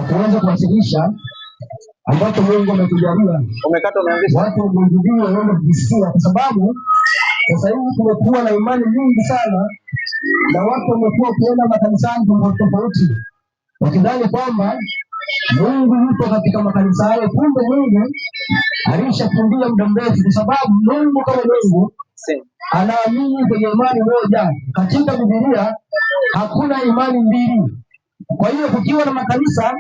kuweza kuwasilisha ambacho Mungu ametujalia watu wengine waende kujisikia, kwa sababu sasa hivi kumekuwa na imani nyingi sana na watu wamekuwa kuenda makanisani tofauti wakidhani kwamba Mungu yupo katika makanisa hayo. Kumbe Mungu alishafundia muda mrefu, kwa sababu Mungu kama Mungu anaamini kwenye imani moja. Katika Biblia hakuna imani mbili. Kwa hiyo kukiwa na makanisa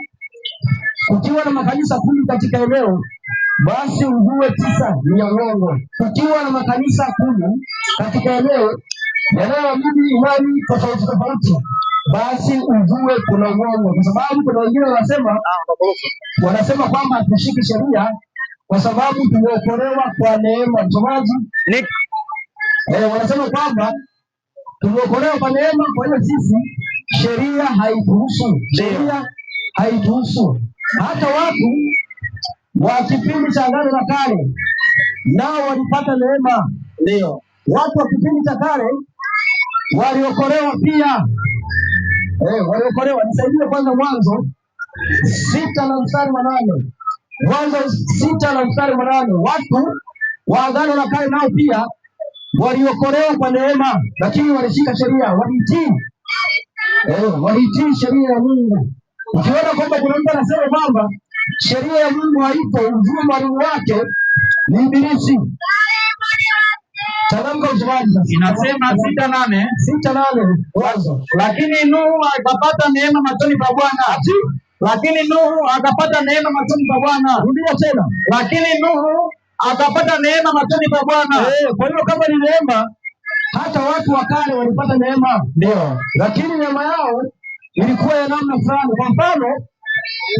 10 katika eneo, basi ujue 9 ni ya uongo. Kukiwa na makanisa 10 katika eneo yanayoamini imani tofauti, basi ujue kuna uongo, kwa sababu kuna wengine wanasema kwamba hatushiki sheria kwa sababu tumeokolewa kwa neema. Msomaji, wanasema kwamba tumeokolewa kwa neema, kwa hiyo sisi sheria haituhusu. Hata watu wa kipindi cha Agano la Kale nao walipata neema. Ndio, watu wa kipindi cha kale waliokolewa pia. Waliokolewa. Nisaidie kwanza Mwanzo 6 na mstari wa 8. Mwanzo 6 na mstari wa 8. Watu wa Agano la Kale nao pia waliokolewa kwa neema, lakini walishika sheria, walitii sheria ya Mungu. Ukiona kwamba kuna mtu anasema kwamba sheria ya Mungu haipo, ujue mwalimu wake ni Ibilisi. Changamka msomaji sasa. Inasema 6:8 Mwanzo. Lakini Nuhu akapata neema machoni pa Bwana. Rudia tena. Lakini Nuhu akapata neema machoni pa Bwana. Kwa hiyo kama ni neema, hata watu wa kale walipata neema. Ndio. Lakini neema yao ilikuwa ya namna fulani. Kwa mfano,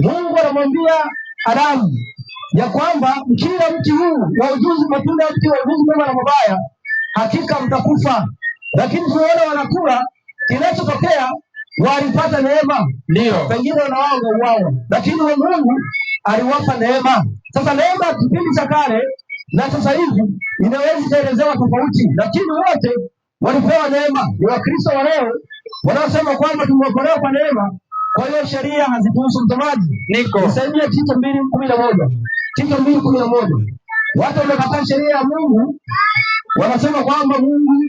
Mungu anamwambia Adamu ya kwamba kila mti huu wa ujuzi, matunda ya mti wa ujuzi mema na mabaya, hakika mtakufa. Lakini tunaona wanakula, kinachotokea walipata neema. Ndio. Pengine wanaoga uwao, lakini Mungu aliwapa neema. Sasa neema kipindi cha kale na sasa hivi inaweza kuelezewa tofauti, lakini wote walipewa neema. Ni Wakristo wa leo wanaosema kwamba tumeokolewa kwa neema, kwa hiyo sheria hazituhusu. Msomaji, nisaidie Tito 2:11. Tito 2:11. Watu wamekataa sheria ya Mungu, wanasema kwamba Mungu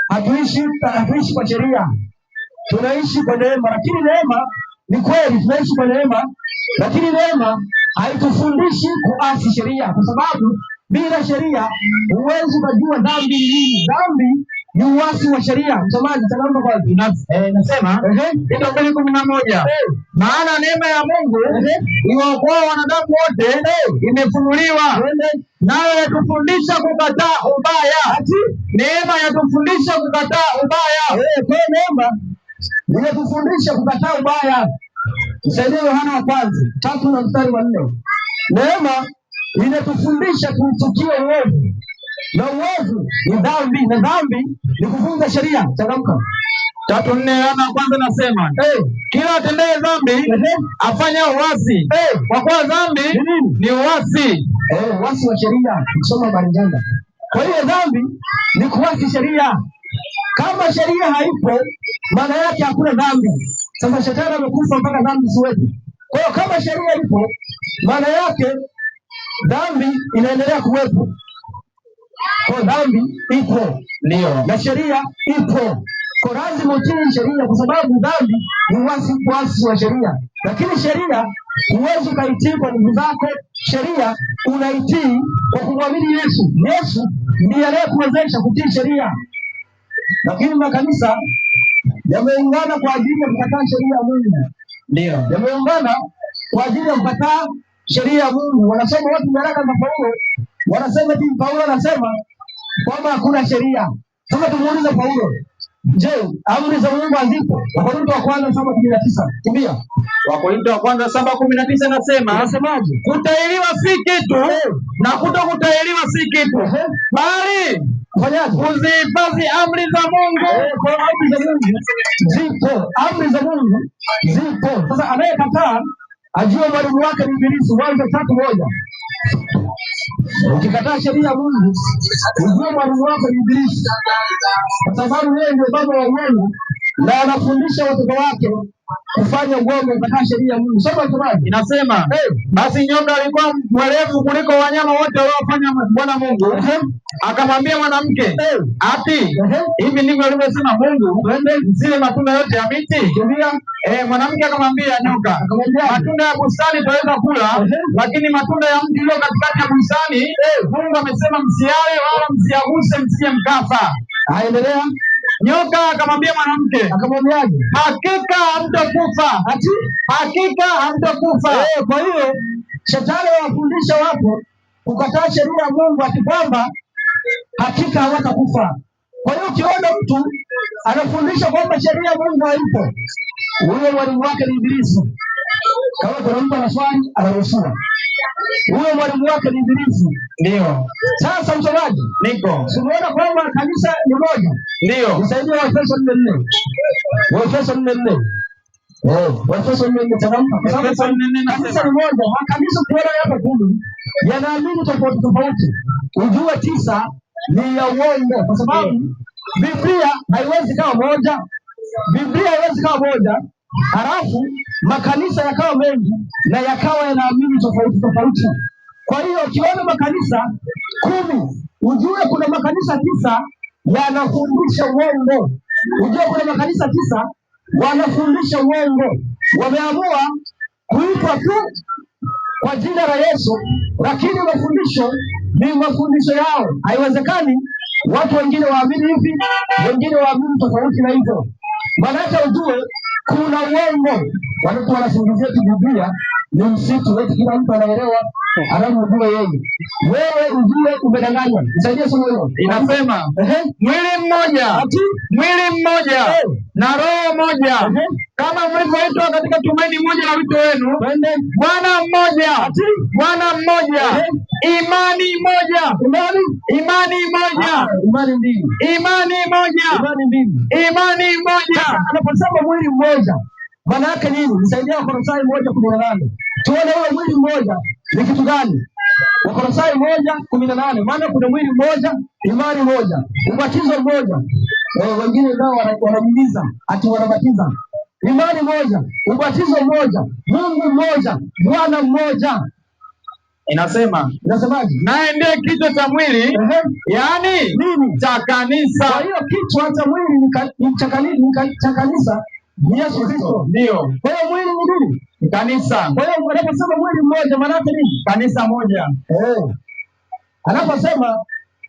hatuishi kwa sheria, tunaishi kwa neema. Lakini neema ni kweli, tunaishi kwa neema, lakini neema haitufundishi kuasi sheria, kwa sababu bila sheria huwezi kujua dhambi ni nini. Dhambi ni uasi wa sheria. Msomaji, changamka kwanza. Nasema Tito 2:11. Maana neema ya Mungu iwaokoa wanadamu wote imefunuliwa, nayo yatufundisha kukataa ubaya. Neema yatufundisha kukataa ubaya. Kwa neema inatufundisha kukataa ubaya. Msaidie Yohana wa kwanza 3 na mstari wa 4. Neema inatufundisha kuchukia uovu, na uovu ni dhambi, na dhambi ni kuvunja sheria. Changamka. 3:4 Yohana wa kwanza nasema kila atendaye dhambi afanya uasi, kwa kuwa dhambi ni uasi. Uasi wa sheria. Kusoma habari njema. Kwa hiyo dhambi ni kuasi sheria. Kama sheria haipo, maana yake hakuna dhambi. Sasa shetani amekufa mpaka dhambi ziwepo. Kwa hiyo kama sheria ipo, maana yake dhambi inaendelea kuwepo. Kwa dhambi ipo, ndio, na sheria ipo. Kwa lazima utii sheria, kwa sababu dhambi ni uasi wa sheria. Lakini sheria huwezi ukaitii kwa nguvu zako. Sheria unaitii kwa kumwamini Yesu. Yesu ndiye anayekuwezesha kutii sheria. Lakini makanisa yameungana kwa ajili ya kukataa sheria ya Mungu. Ndio, yameungana kwa ajili ya kukataa sheria ya Mungu. Wanasoma watu nyaraka za Paulo, wanasema eti Paulo anasema kwamba hakuna sheria. Sasa tumuulize Paulo, je, amri za Mungu hazipo? Wakorintho wa kwanza 7:19. Kimbia. Wakorintho wa kwanza 7:19 nasemaje? Kutahiriwa si kitu na kutokutahiriwa si kitu, bali kuzihifadhi amri za Mungu. Kwa amri za Mungu zipo, amri za Mungu zipo. Sasa anayekataa ajue mwalimu wake ni Ibilisi. Mwanzo 3:1. Ukikataa sheria ya Mungu, ujue mwalimu wako ni Ibilisi, kwa sababu yeye ndiye baba wa uongo na anafundisha watoto wake kufanya uongo, kukataa sheria ya Mungu. Soma msomaji. Inasema basi nyoka alikuwa mwerevu kuliko wanyama wote waliofanya Bwana Mungu. Akamwambia mwanamke, ati hivi ndivyo alivyosema Mungu, msile matunda yote ya miti? Mwanamke akamwambia nyoka, matunda ya bustani twaweza kula, lakini matunda ya mti ulio katikati ya bustani Mungu amesema msiale wala msiaguse, msije mkafa. Aendelea. Nyoka akamwambia mwanamke, akamwambiaje? Hakika hamtakufa. Ati hakika hamtakufa. Kwa hiyo shetani anawafundisha watu kukataa sheria ya Mungu ati kwamba hakika hawatakufa. Kwa hiyo ukiona mtu anafundisha kwamba sheria ya Mungu haipo, huyo mwalimu wake ni Ibilisi. Kama kuna mtu ana swali anaruhusiwa. Huyo mwalimu wake ni Ibilisi. Ndio. Sasa msomaji, niko. Tumeona kwamba kanisa ni moja. Ndio. Nisaidie Waefeso 4:4. Waefeso 4:4. Waefeso 4:4 changamka. Kwa sababu kanisa ni moja. Makanisa ukiona hapa 10 yanaamini tofauti tofauti. Ujue 9 ni ya uongo, kwa sababu Biblia haiwezi kawa moja. Biblia haiwezi kawa moja. Halafu makanisa yakawa mengi na yakawa yanaamini tofauti tofauti. Kwa hiyo ukiona makanisa 10, ujue kuna makanisa 9 yanafundisha uongo. Ujue kuna makanisa 9 wanafundisha uongo. Wameamua kuitwa tu kwa jina la Yesu, lakini mafundisho ni mafundisho yao. Haiwezekani watu wengine waamini hivi, wengine waamini tofauti na hivyo. Maana hata ujue kuna uongo. Watu wanasingizia Biblia ni msitu, wetu kila mtu anaelewa anavyojua yeye. Wewe ujue umedanganywa. Nisaidie somo hilo. Inasema mwili mmoja, mwili mmoja na roho moja, kama mlivyoitwa katika tumaini moja la wito wenu, Bwana mmoja, Bwana mmoja, imani moja, imani moja, imani mbili, imani moja, imani mbili, imani moja. Anaposema mwili mmoja maana yake nini? Nisaidia Wakolosai 1:18. Tuone huo mwili mmoja ni kitu gani? Wakolosai 1:18. Maana kuna mwili mmoja, imani moja, ubatizo mmoja. Wengine nao wanajiuliza ati wanabatiza. Imani moja, ubatizo mmoja, Mungu mmoja, Bwana mmoja. Inasemaje? Naye ndiye kichwa cha mwili, yaani nini? Cha kanisa. Kwa hiyo kichwa cha mwili ni cha kanisa. Yesu Kristo. Ndio. Kwa hiyo mwili ni nini? Ni kanisa. Kwa hiyo anaposema mwili mmoja maana yake nini? Kanisa moja. Anaposema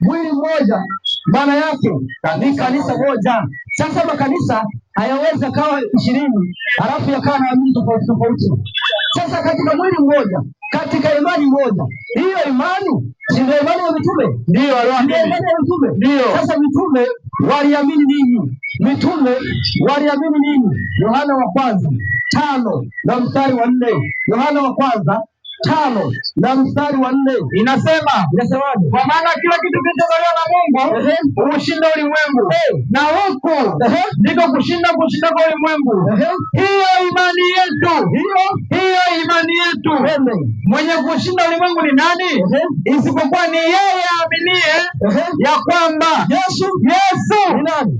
mwili mmoja maana yake ni kanisa moja. Sasa makanisa hayawezi kawa 20 halafu yakawa na amini tofauti tofauti. Sasa katika mwili mmoja, katika imani moja, hiyo imani si ndio imani ya mitume? Ndio, imani ya mitume. Ndio. Sasa mitume waliamini nini? Mitume waliamini nini? Yohana wa kwanza 5 na mstari wa 4. Yohana wa kwanza 5 na mstari wa 4 inasemaje? Kwa maana kila kitu kilichozaliwa na Mungu hushinda ulimwengu, na huku ndiko kushinda kwa ulimwengu. Hiyo imani yetu, hiyo imani yetu. Mwenye kushinda ulimwengu ni nani? Isipokuwa ni yeye aaminie ya kwamba Yesu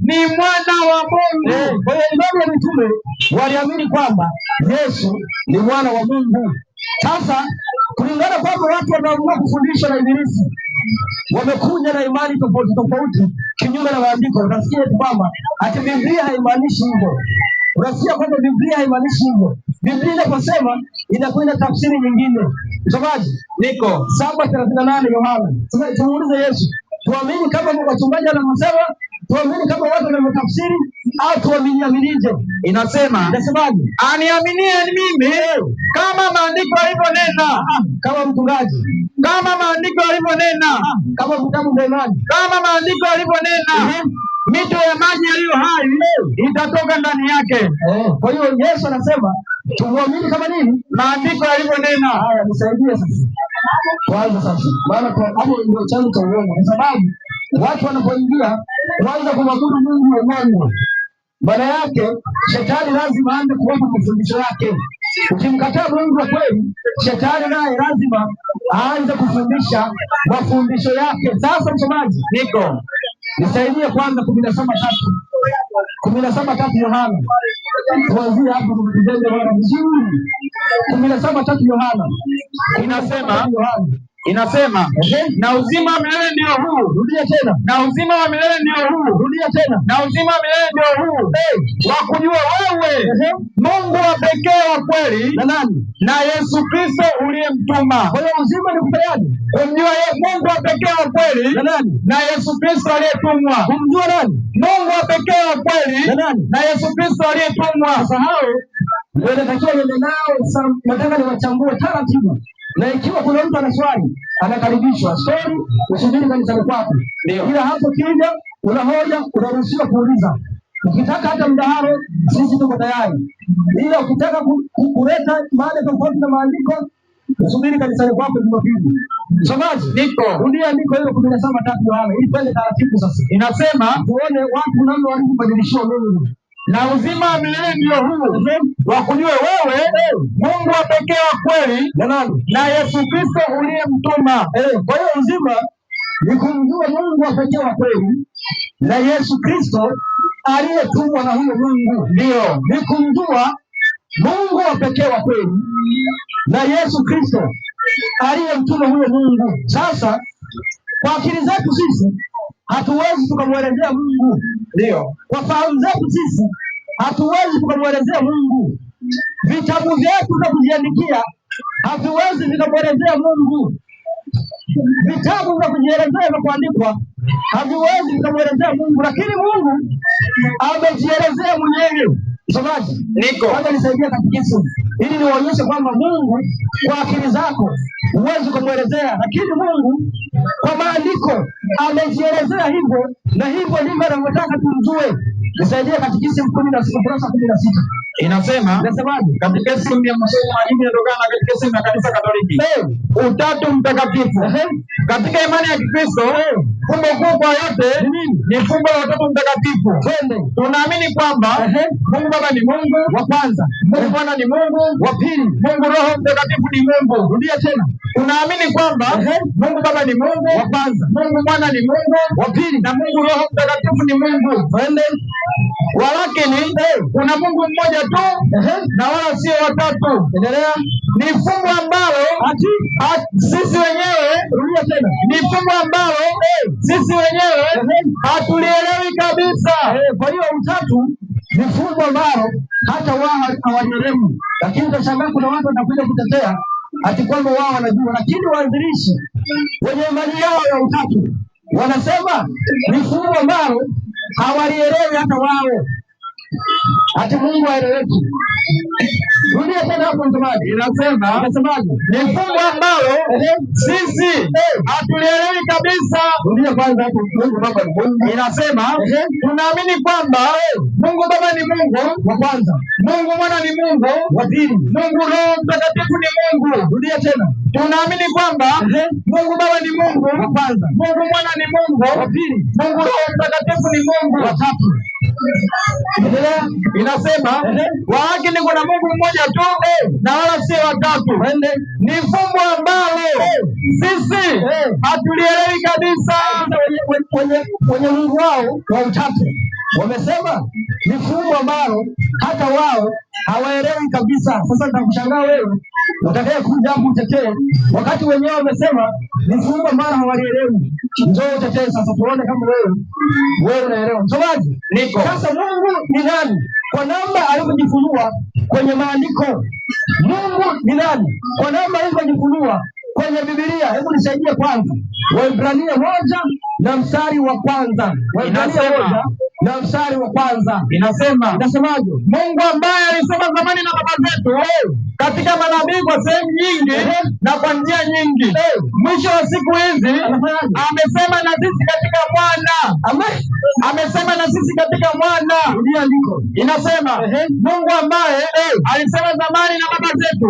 ni mwana wa Mungu. Kwa hiyo imani ya mitume waliamini kwamba Yesu ni mwana wa Mungu. Sasa kulingana kwamba watu wanaamua kufundishwa na Ibilisi, wamekuja na imani tofauti tofauti kinyume na maandiko. Unasikia kwamba ati Biblia haimaanishi hivyo. Unasikia kwamba Biblia haimaanishi hivyo. Biblia inaposema inakwenda tafsiri nyingine. Msomaji, niko 7:38 Yohana. Sasa tumuulize Yesu, tuamini kama wachungaji wanasema, tuamini kama watu wanatafsiri, au tuaminije? Inasemaje? Aniaminie mimi kama maandiko yalivyonena. Kama mchungaji, kama maandiko yalivyonena. Kama kitabu cha imani, kama maandiko yalivyonena. Mito ya maji yaliyo hai itatoka ndani yake. Kwa hiyo Yesu anasema tumwamini kama nini? Maandiko yalivyonena. Haya, nisaidie sasa. Kwanza sasa, maana hapo ndio chanzo cha uongo, kwa sababu watu wanapoingia kwanza kumwabudu Mungu wa Mungu, maana yake shetani lazima aanze kuwapa mafundisho yake. Ukimkataa Mungu wa kweli, shetani naye lazima aanze kufundisha mafundisho yake. Sasa msomaji, niko nisaidie kwanza 17:3 Yohana Tuanzie hapo tukijenge mara vizuri. 17:3 Yohana. Inasema na uzima wa milele ndio huu. Rudia tena. Na uzima wa milele ndio huu. Rudia tena. Na uzima wa milele ndio huu. Wa kujua wewe Mungu wa pekee wa kweli na nani? Na Yesu Kristo uliyemtuma. Kwa hiyo uzima ni kufanyaje? Kumjua Mungu wa pekee wa kweli na nani? Na Yesu Kristo aliyetumwa. Kumjua nani? Mungu wa pekee wa kweli na nani? Na Yesu Kristo aliyetumwa. Sasa hao ndio natakiwa niende nao, nataka niwachambue taratibu. Na ikiwa kuna mtu ana swali, anakaribishwa. Swali usubiri kanisani kwako. Ila hapo kija una hoja, unaruhusiwa kuuliza. Ukitaka hata mdahalo, sisi tuko tayari. Ila ukitaka kuleta mada tofauti na maandiko, usubiri kanisani kwako Jumapili. Msomaji, rudia andiko hilo 17:3 Yohana, ili twende taratibu sasa. Inasema tuone watu namna walivyobadilishiwa Mungu. Na uzima wa milele ndio huu, wa kujua wewe Mungu wa pekee wa kweli na nani? Na Yesu Kristo uliyemtuma. Kwa hiyo uzima ni kumjua Mungu wa pekee wa kweli na Yesu Kristo aliyetumwa na huyo Mungu. Ndio, ni kumjua Mungu wa pekee wa kweli na Yesu Kristo aliyemtuma huyo Mungu. Sasa kwa akili zetu sisi hatuwezi tukamwelezea Mungu. Ndio, kwa fahamu zetu sisi hatuwezi tukamwelezea Mungu. Vitabu vyetu vya kujiandikia hatuwezi vikamwelezea Mungu. Vitabu vya kujielezea vya kuandikwa haviwezi vikamwelezea Mungu, lakini Mungu amejielezea mwenyewe. Msomaji, kwanza nisaidia katekisimu ili niwaonyeshe kwamba Mungu kwa akili zako huwezi kumwelezea, lakini Mungu kwa maandiko amejielezea hivyo, na hivyo ndivyo anavyotaka tumjue. Nisaidia katekisimu 16 kurasa 16. Inasemaje? Katekisimu ya masomo majibu yanatokana na katekisimu ya Kanisa Katoliki. Utatu Mtakatifu. Katika imani ya Kikristo, fumbo kuu kwa yote ni fumbo la Utatu Mtakatifu. Tunaamini kwamba Mungu Baba ni Mungu wa kwanza, Mungu Mwana ni Mungu wa pili, Mungu Roho Mtakatifu ni Mungu. Rudia tena. Tunaamini kwamba Mungu Baba ni Mungu wa kwanza, Mungu Mwana ni Mungu wa pili, na Mungu Roho Mtakatifu ni Mungu. Walakini kuna Mungu mmoja tu na wala sio watatu. Endelea. Ni fumbo ambalo sisi wenyewe, rudia tena, ni fumbo ambalo sisi wenyewe hatulielewi kabisa. Kwa hiyo utatu ni fumbo ambalo hata wao hawalielewi, lakini utashangaa kuna watu watakuja kutetea ati kwamba wao wanajua, lakini waanzilishi wenye imani yao ya utatu wanasema ni fumbo ambalo hawalielewi hata wao, ati Mungu haeleweki. Rudia tena hapo msomaji. Inasemaje? Ni fumbo ambalo sisi hatulielewi kabisa. Rudia kwanza hapo. Mungu Baba ni Mungu. Inasema tunaamini kwamba Mungu Baba ni Mungu wa kwanza, Mungu Mwana ni Mungu wa pili, Mungu Roho Mtakatifu ni Mungu. Rudia tena. Tunaamini kwamba Mungu Baba ni Mungu wa kwanza, Mungu Mwana ni Mungu wa pili, Mungu Roho Mtakatifu ni Mungu wa tatu. Endelea. Inasema walakini kuna Mungu mmoja tu na wala sio watatu. Ni fumbo ambalo sisi hatulielewi kabisa. Wenye Mungu wao wa utatu wamesema ni fumbo ambalo hata wao hawaelewi kabisa. Sasa nitakushangaa wewe utakaye kuja hapo utetee, wakati wenyewe wamesema ni fumbo ambalo hawalielewi. Njoo utetee sasa, tuone kama wewe unaelewa. Msomaji, sasa Mungu ni nani kwa namna alivyojifunua kwenye maandiko? Mungu ni nani kwa namna alivyojifunua kwenye Biblia? Hebu nisaidie kwanza, Waebrania 1:1. Waebrania 1:1. Inasemaje? Mungu ambaye alisema zamani na baba zetu katika manabii kwa sehemu nyingi na kwa njia nyingi, mwisho wa siku hizi amesema na sisi katika Mwana. Amesema na sisi katika Mwana. Inasema Mungu ambaye alisema zamani na baba zetu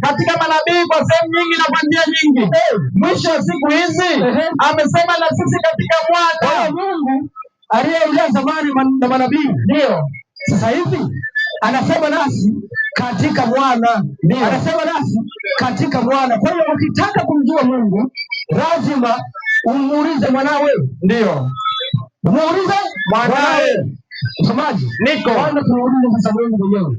katika manabii kwa sehemu nyingi na kwa njia nyingi, mwisho wa siku hizi amesema na sisi katika Mwana. Mungu aliyeongea zamani na manabii ndio sasa hivi anasema nasi katika Mwana. Anasema nasi katika Mwana. Kwa hiyo ukitaka kumjua Mungu lazima umuulize mwanawe. Ndio, umuulize mwanawe. Msomaji, niko. Kwanza tunauliza sasa Mungu mwenyewe.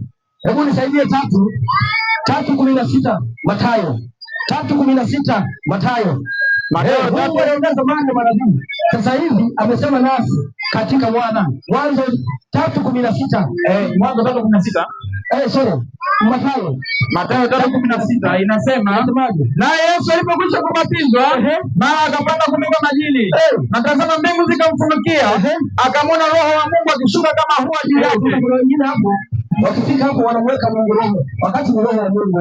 Hebu nisaidie 3:16 Mathayo. 3:16 Mathayo. Mungu anaongeza mambo manabii. Sasa hivi amesema nasi katika Mwanzo 3:16. Mwanzo 3:16. Sorry. Mathayo 3:16 inasema, naye Yesu alipokwisha kubatizwa, mara akapanda kutoka majini, na tazama mbingu zikamfunukia, akamwona Roho wa Mungu akishuka kama hua juu yake. Kuna wengine hapo wakifika hapo wanamweka Mungu roho, wakati ni roho wa Mungu.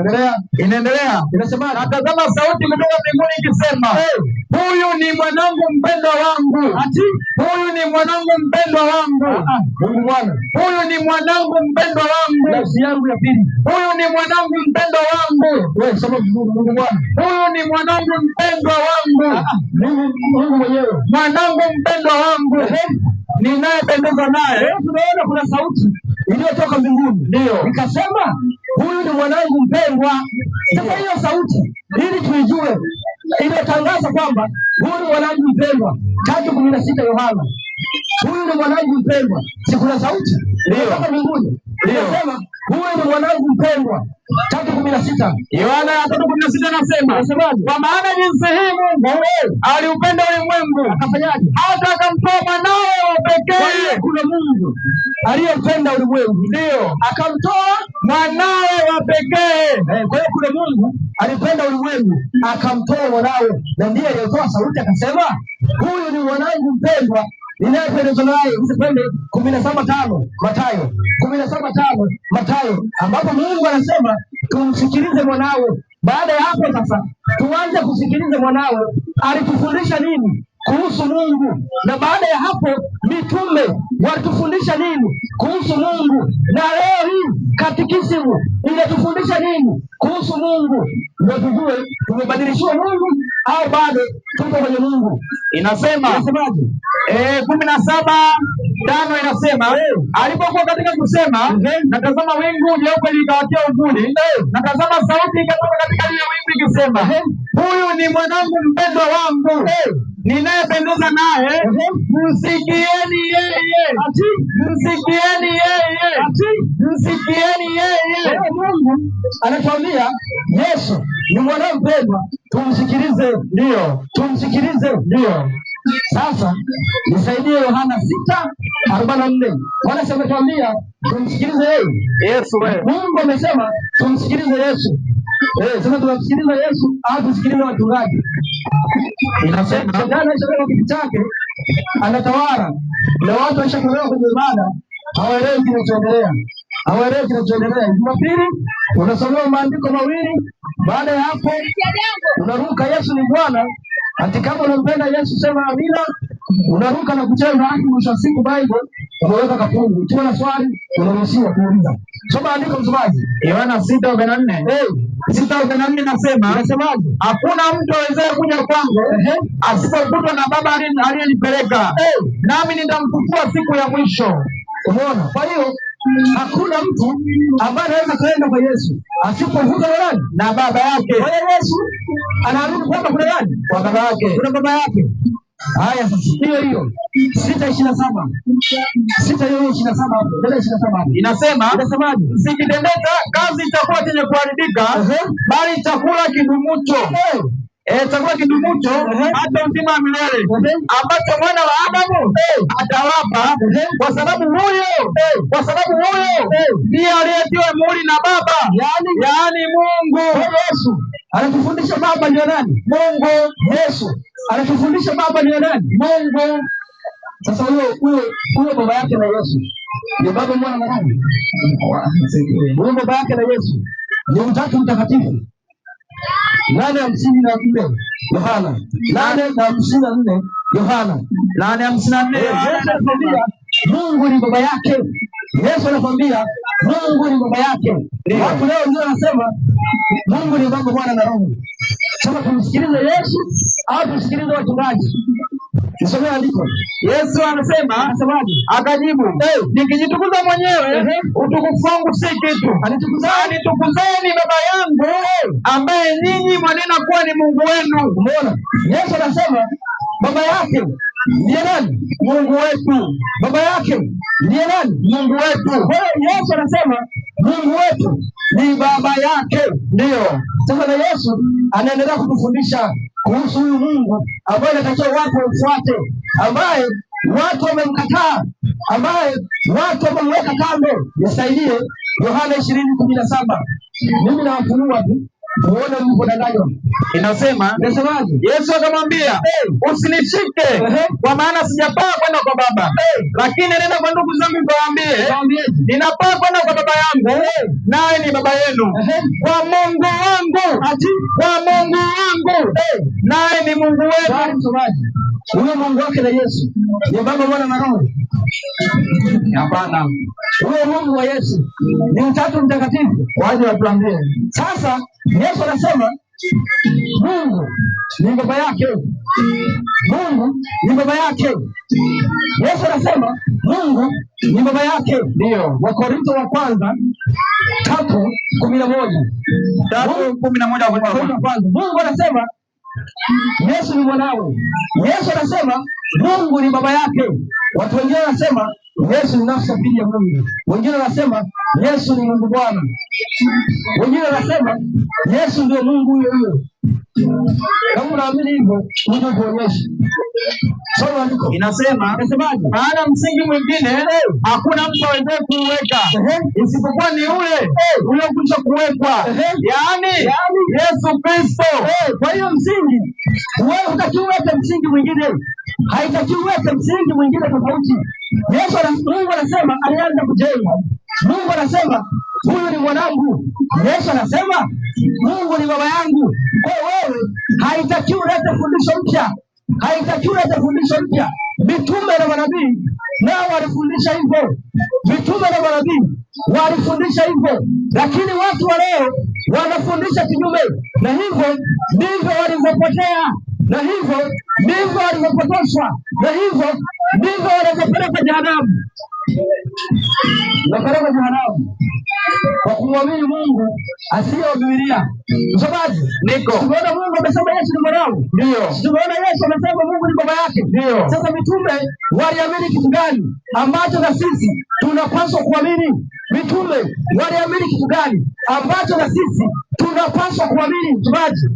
Inaendelea. Inasema, na tazama sauti kutoka mbinguni ikisema, huyu ni mwanangu mpendwa wangu. Ati huyu ni mwanangu mpendwa wangu. Mungu Bwana. Huyu ni mwanangu mpendwa wangu. Nafsi yangu ya pili. Huyu ni mwanangu mpendwa wangu. Wewe sema vizuri, Mungu Bwana. Huyu ni mwanangu mpendwa wangu. Mungu mwenyewe. Mwanangu mpendwa wangu. Ninayependezwa naye. Tunaona kuna sauti iliyotoka mbinguni. Ndio. Ikasema, huyu ni mwanangu mpendwa. Sasa hiyo sauti ili tuijue imetangaza kwamba huyu ni mwanangu mpendwa. 3:16 Yohana. Huyu ni mwanangu mpendwa. Si kuna sauti iliyotoka mbinguni. Inasema huyu ni mwanangu mpendwa. 3:16 Yohana 3:16 anasema, kwa maana jinsi hii Mungu aliupenda ulimwengu, akafanyaje? Hata akamtoa mwanawe wa pekee. Kuna Mungu aliyependa ulimwengu, ndio akamtoa mwanawe wa pekee. Kwa hiyo kuna Mungu alipenda ulimwengu akamtoa mwanawe, na ndiye aliyetoa sauti akasema, huyu ni mwanangu mpendwa ninayependezwa naye. Usipende 17:5 Mathayo. 17:5 Mathayo, ambapo Mungu anasema tumsikilize mwanawe. Baada ya hapo sasa tuanze kusikiliza mwanawe alitufundisha nini kuhusu Mungu, na baada ya hapo mitume watufundisha nini kuhusu Mungu, na leo hii katekisimu inatufundisha nini kuhusu Mungu, ndio tujue tumebadilishiwa Mungu au bado tuko kwenye Mungu. Inasemaje? 17:5 inasema, alipokuwa katika kusema, na tazama wingu jeupe likawatia uvuli, na tazama sauti ikatoka katika lile wingu ikisema, huyu ni mwanangu mpendwa wangu, ninayependezwa naye, msikieni yeye. Msikieni yeye. Msikieni yeye. Mungu anatuambia Yesu ni mwanangu mpendwa, tumsikilize. Ndio. Tumsikilize. Ndio. Sasa nisaidie Yohana 6:44. Bwana ametuambia tumsikilize yeye. Yesu wewe. Mungu amesema tumsikilize Yesu. Sasa tunamsikiliza Yesu au tusikilize wachungaji? Inasema shetani anashika kitu chake, anatawala na watu washakelewa kwenye ibada, hawaelewi kinachoendelea. Jumapili unasomea maandiko mawili, baada ya hapo unaruka Yesu ni Bwana. Hata kama unampenda Yesu sema amina, unaruka na kucheza hadi mwisho wa siku Bible unaweka kafungu. Ukiwa na swali unaruhusiwa kuuliza. Soma andiko msomaji. Yohana 6:44. 6:44 nasemaje? Hakuna mtu awezaye kuja kwangu asipokutwa na Baba aliyenipeleka, nami nitamfufua siku ya mwisho. Umeona? Kwa hiyo hakuna mtu ambaye anaweza kwenda kwa Yesu asipovuka na Baba yake. Kwa hiyo Yesu anaamini kwamba kuna nani? Kwa Baba yake. Kuna Baba yake. Haya sasa hiyo 6:27. 6:27 inasemaje? Msikitendeka kazi itakuwa chenye kuharibika, bali chakula kidumucho. Chakula kidumucho hata uzima wa milele ambacho mwana wa Adamu atawapa, kwa sababu huyo ndiye aliyetiwa muhuri na Baba, yaani Mungu. Yesu anatufundisha Baba ndio nani? Mungu. Yesu anatufundisha Baba ndio nani? Mungu. Sasa huyo baba yake na Yesu ni Baba, Mwana na Roho. Huyo baba yake na Yesu ni Utatu Mtakatifu. 8:54 Yohana. 8:54 Yohana. 8:54 Mungu ni baba yake. Yesu anakwambia Mungu ni baba yake. Watu leo ndio wanasema Mungu ni Baba, Mwana na Roho. Sasa tumsikilize Yesu au tusikilize wachungaji? Nisomee andiko. Yesu anasemaje? Akajibu, nikijitukuza mwenyewe utukufu wangu si kitu. Nitukuzeni Baba yangu ambaye ninyi mwanena kuwa ni Mungu wenu. Umeona? Yesu anasema baba yake ndiye nani? Mungu wetu. Baba yake ndiye nani? Mungu wetu. Kwa hiyo Yesu anasema Mungu wetu ni baba yake. Ndio sasa na Yesu anaendelea kutufundisha kuhusu huyu Mungu ambaye inatakiwa watu wamfuate, ambaye watu wamemkataa, ambaye watu wamemweka kando. Nisaidie Yohana 20:17. Mimi nawafunua tu muone mlipodanganywa. Inasemaje? Yesu akamwambia, usinishike kwa maana sijapaa kwenda kwa Baba, lakini nenda kwa ndugu zangu kawaambie, ninapaa kwenda kwa Baba yangu naye ni Baba yenu, kwa Mungu wangu naye ni Mungu wenu. Huyo Mungu wake na Yesu ni Baba, Mwana na Roho? Hapana. Huyo Mungu wa Yesu ni Utatu Mtakatifu. Waje watuambie. Sasa Yesu anasema Mungu ni baba yake. Mungu ni baba yake. Yesu anasema Mungu ni baba yake. Ndio. Wakorintho wa kwanza 3:11. 3:11. Mungu anasema Yesu ni mwanawe. Yesu anasema Mungu ni baba yake. Watu wengine wanasema Yesu ni nafsi ya pili ya Mungu. Wengine wanasema Yesu ni Mungu Bwana. Wengine wanasema Yesu ndio Mungu huyo huyo. Kama unaamini hivyo, uje kuonyesha. Soma andiko. Inasemaje? Maana msingi mwingine hakuna mtu aweze kuweka isipokuwa ni ule uliokwisha kuwekwa, yaani Yesu Kristo. Kwa hiyo msingi wewe utakiweka msingi mwingine, haitakiwi uweke msingi mwingine tofauti. Mungu anasema alianza kujenga. Mungu anasema huyu ni mwanangu. Yesu anasema Mungu ni baba yangu. Kwa wewe haitakiwi ulete fundisho mpya, haitakiwi ulete fundisho mpya. Mitume na manabii nao walifundisha hivyo, mitume na manabii walifundisha hivyo, lakini watu wa leo wanafundisha kinyume, na hivyo ndivyo walivyopotea, na hivyo ndivyo walivyopotoshwa, na hivyo ndivyo walivyopeleka jehanamu. Napeleka jehanamu kwa kumwamini Mungu asiye wa Biblia. Msomaji, tumeona Mungu amesema Yesu ni mwanawe. Ndio. Tumeona Yesu amesema Mungu ni baba yake. Ndio. Sasa mitume waliamini kitu gani ambacho na sisi tunapaswa kuamini? Mitume waliamini kitu gani ambacho na sisi tunapaswa kuamini? Msomaji,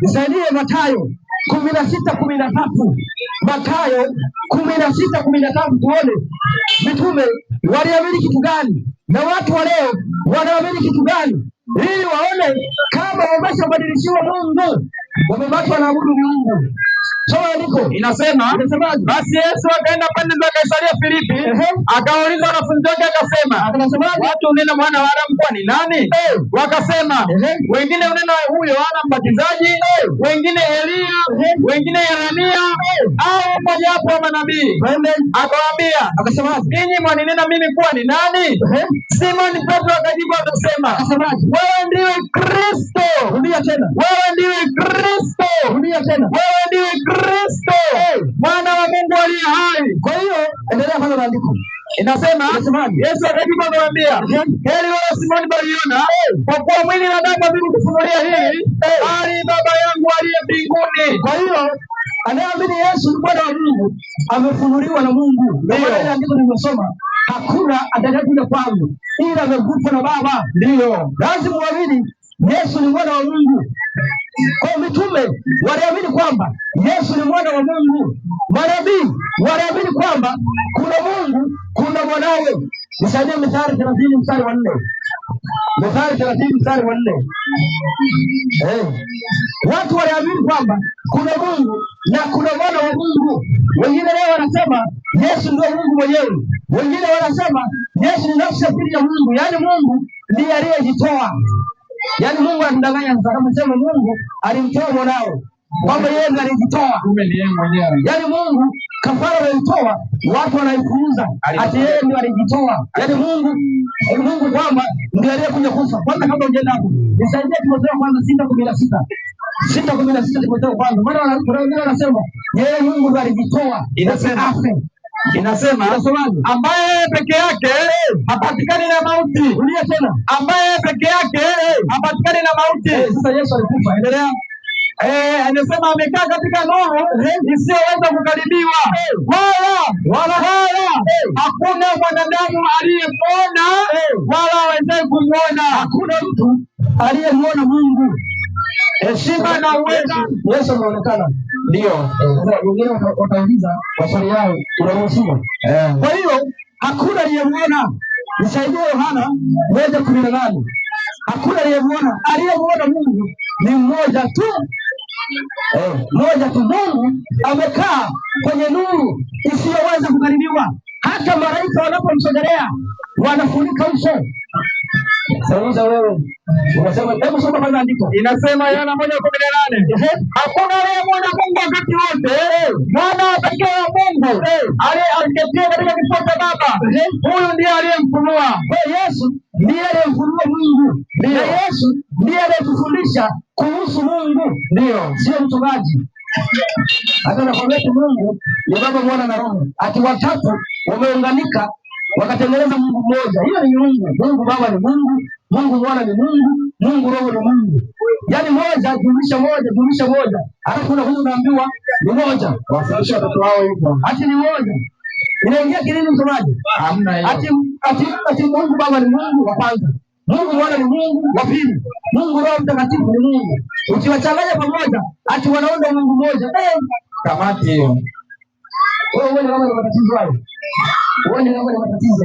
nisaidie Mathayo 16:13. Mathayo 16:13, tuone mitume waliamini kitu gani na watu wa leo wanaamini kitu gani, ili waone kama wameshabadilishiwa Mungu, wamebaki wanaabudu miungu. Soma andiko. Inasemaje? Basi Yesu akaenda pande za Kaisaria Filipi, akawauliza wanafunzi wake akasema, watu unena mwana wa Adamu kuwa ni nani? Wakasema, wengine unena huyo Yohana Mbatizaji, wengine Elia, wengine Yeremia au mmoja wapo wa manabii. Akawaambia, akasema, ninyi mwaninena mimi kuwa ni nani? Simoni Petro akajibu akasema, wewe ndiwe Kristo. Rudia tena. Wewe ndiwe Kristo. Rudia tena. Wewe ndiwe Kristo, mwana wa Mungu aliye hai. Kwa hiyo endelea kwanza maandiko. Inasema Yesu akajibu akamwambia, heri wewe Simoni Bariona, kwa kuwa mwili na damu havikukufunulia hili, bali Baba yangu aliye mbinguni. Kwa hiyo anayeamini Yesu ni mwana wa Mungu amefunuliwa na Mungu. Ndio ile andiko nimesoma, hakuna atakayekuja kwangu ila amevutwa na Baba. Ndio lazima uamini Yesu ni mwana wa Mungu. Kwa mitume waliamini kwamba Yesu ni mwana wa Mungu. Manabii waliamini kwamba kuna Mungu, kuna mwanawe. Nisaidie Mithali 30:4. Mithali 30:4. Watu waliamini kwamba kuna Mungu na kuna mwana wa Mungu. Wengine leo wanasema Yesu ndio Mungu mwenyewe. Wengine wanasema Yesu ni nafsi ya pili ya Mungu, yaani Mungu ndiye aliyejitoa. Yaani Mungu anadanganya sasa, kama sema Mungu alimtoa mwanawe, kwamba yeye ndiye alijitoa. Yaani Mungu kafara alitoa, watu wanaipuuza ati yeye ndiye alijitoa. Yaani Mungu kwamba ndiye aliyekuja kufa. Kwanza kabla hujaenda hapo, nisaidie Timotheo kwanza 6:16. 6:16 Timotheo kwanza. Maana wengine wanasema yeye Mungu ndiye alijitoa. Inasema ambaye peke yake hapatikani na mauti. Rudia tena. Ambaye peke yake hapatikani na mauti. Sasa Yesu alikufa. Endelea. Anasema amekaa katika nuru isiyoweza kukaribiwa, wala hakuna mwanadamu aliyemwona wala awezaye kumwona. Hakuna mtu aliyemwona Mungu. Heshima na uweza Yesu anaonekana. ndio wengine watauliza maswali yao, unaruhusiwa. Kwa hiyo hakuna aliyemwona. Nisaidie Yohana 1:18. Hakuna aliyemwona. Aliyemwona Mungu ni mmoja tu. Mmoja tu. Mungu amekaa kwenye nuru isiyoweza kukaribiwa. Hata malaika wanapomsogelea wanafunika uso. Sasa wewe unasema, hebu soma kwanza andiko. Inasema Yohana 1:18. Hakuna aliyemwona Mungu wakati wote, mwana pekee wa Mungu aliyeketia katika kifua cha Baba, huyu ndiye aliyemfunua. Yesu ndiye aliyemfunua Mungu. Na Yesu ndiye aliyetufundisha kuhusu Mungu. Ndio, sio mchungaji. Hata nakwambia Mungu ni Baba, Mwana na Roho. Ati watatu wameunganika wakatengeneza Mungu mmoja. Hiyo ni Mungu. Mungu Baba ni Mungu, Mungu Mwana ni Mungu, Mungu Roho ni Mungu. Yaani moja jumlisha moja. Alafu unaambiwa ni moja. Wafundisha watoto wao hivyo. Ati ni moja. Inaingia kilini msomaji? Hamna hiyo. Ati Mungu Baba ni Mungu wa kwanza, Mungu Mwana ni Mungu wa pili, Mungu Roho Mtakatifu ni Mungu. Ukiwachanganya pamoja ati wanaunda Mungu mmoja. Kamati hiyo. Wewe kama ni matatizo hayo. Wewe kama ni matatizo.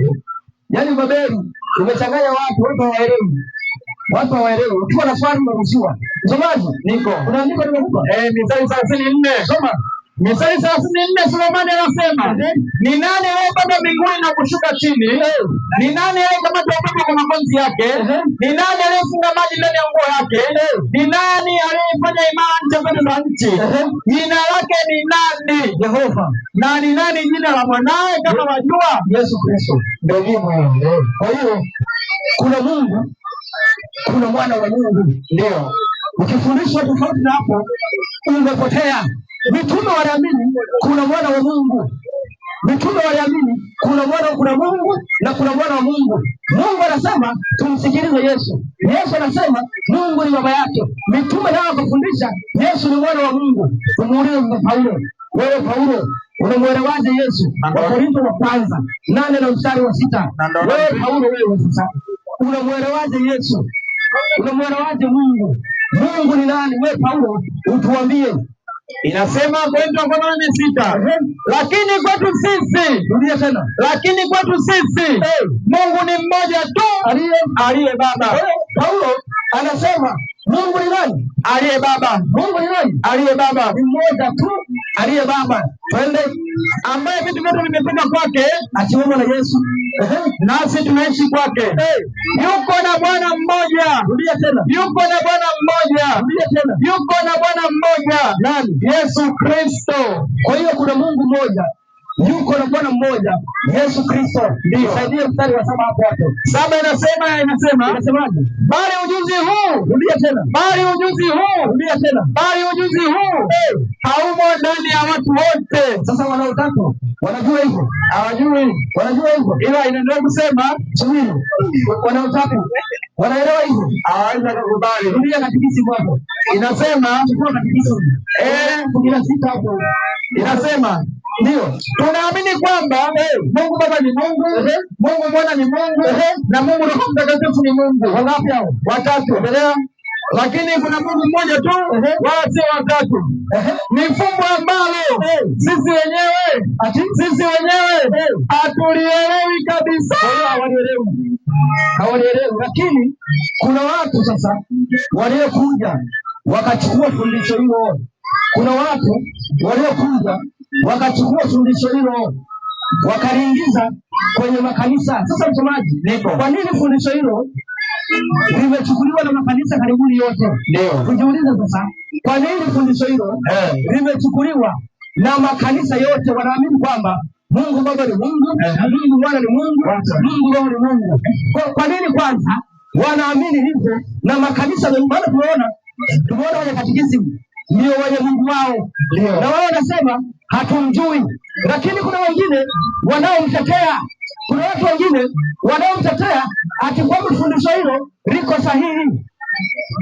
Yaani Babeli umechanganya watu hawaelewi. Ukiwa na swali unaruhusiwa. Msomaji, niko. Unaandika nimekupa? Mithali 34. Soma. Mithali 34, Sulemani anasema, ni nani aliyepanda mbinguni na kushuka chini? Ni nani aliyekamata upepo kwa makonzi yake? Ni nani aliyefunga maji ndani ya nguo yake? Ni nani aliyefanya imara ncha zote za nchi? Jina lake ni nani? Yehova. Na ni nani jina la mwanae kama wajua? Yesu Kristo. Ndio hivyo. Kwa hiyo kuna Mungu, kuna mwana wa Mungu. Ndio. Ukifundishwa tofauti na hapo umepotea. Mitume waliamini kuna mwana wa Mungu. Mitume waliamini kuna Mungu na kuna mwana wa Mungu. Mungu anasema tumsikilize Yesu. Yesu anasema Mungu ni baba yake. Mitume nao wakafundisha Yesu ni mwana wa Mungu. Tumuulize Paulo. Wewe Paulo, unamwelewaje Yesu? Wakorintho wa kwanza 8:6. Wewe Paulo, wewe sasa unamwelewaje Yesu? Unamwelewaje Mungu? Mungu ni nani? Wewe Paulo utuambie. Inasema Korintho 8:6. Lakini kwetu sisi, rudia tena. Lakini kwetu sisi Mungu ni mmoja tu aliye Baba. Paulo anasema Mungu ni nani? Aliye Baba. Mungu ni nani? Aliye Baba. Ni mmoja tu aliye Baba. Twende, ambaye vitu vyote vimetoka kwake, akiwemo na Yesu. Nasi tunaishi kwake. Yuko na Bwana mmoja. Rudia tena. Yuko na Bwana mmoja. Rudia tena. Yuko na Bwana mmoja. Nani? Yesu Kristo. Kwa hiyo kuna Mungu mmoja, yuko na Bwana mmoja, Yesu Kristo. Ndio. Saidia mstari wa 7 hapo. 7 inasemaje? Bali ujuzi huu. Rudia tena. Bali ujuzi huu. Rudia tena. Bali ujuzi huu haumo ndani ya watu wote. Sasa wanaotaka wanajua hivyo? Hawajui. Wanajua hivyo, ila inaendelea kusema subiri. Wanaotaka wanaelewa hivyo? Hawawezi kukubali. Rudia katikisi hapo. Inasema chukua katikisi. 16 hapo. Inasema ndio tunaamini kwamba Mungu Baba ni Mungu, Mungu Mwana ni Mungu, na Mungu Roho Mtakatifu ni Mungu. Wangapi hao? Watatu. Endelea. Lakini kuna Mungu mmoja tu, wala sio watatu. Ni fumbo ambalo sisi wenyewe hatulielewi kabisa. Hawalielewi, lakini kuna watu sasa waliokuja wakachukua fundisho hilo. Kuna watu waliokuja wakachukua fundisho hilo wakaliingiza kwenye makanisa. Sasa msomaji, kwa nini fundisho hilo limechukuliwa na makanisa karibuni yote? Ndio kujiuliza sasa, kwa nini fundisho hilo limechukuliwa na makanisa yote? Wanaamini kwamba Mungu Baba ni Mungu, Mungu Mwana ni Mungu, Mungu Roho ni Mungu. Kwa nini kwanza wanaamini hivyo na makanisa? Maana tumeona kwenye katekisimu ndio wenye Mungu wao, na wao wanasema hatumjui, lakini kuna wengine wanaomtetea. Kuna watu wengine wanaomtetea ati kwamba fundisho hilo liko sahihi.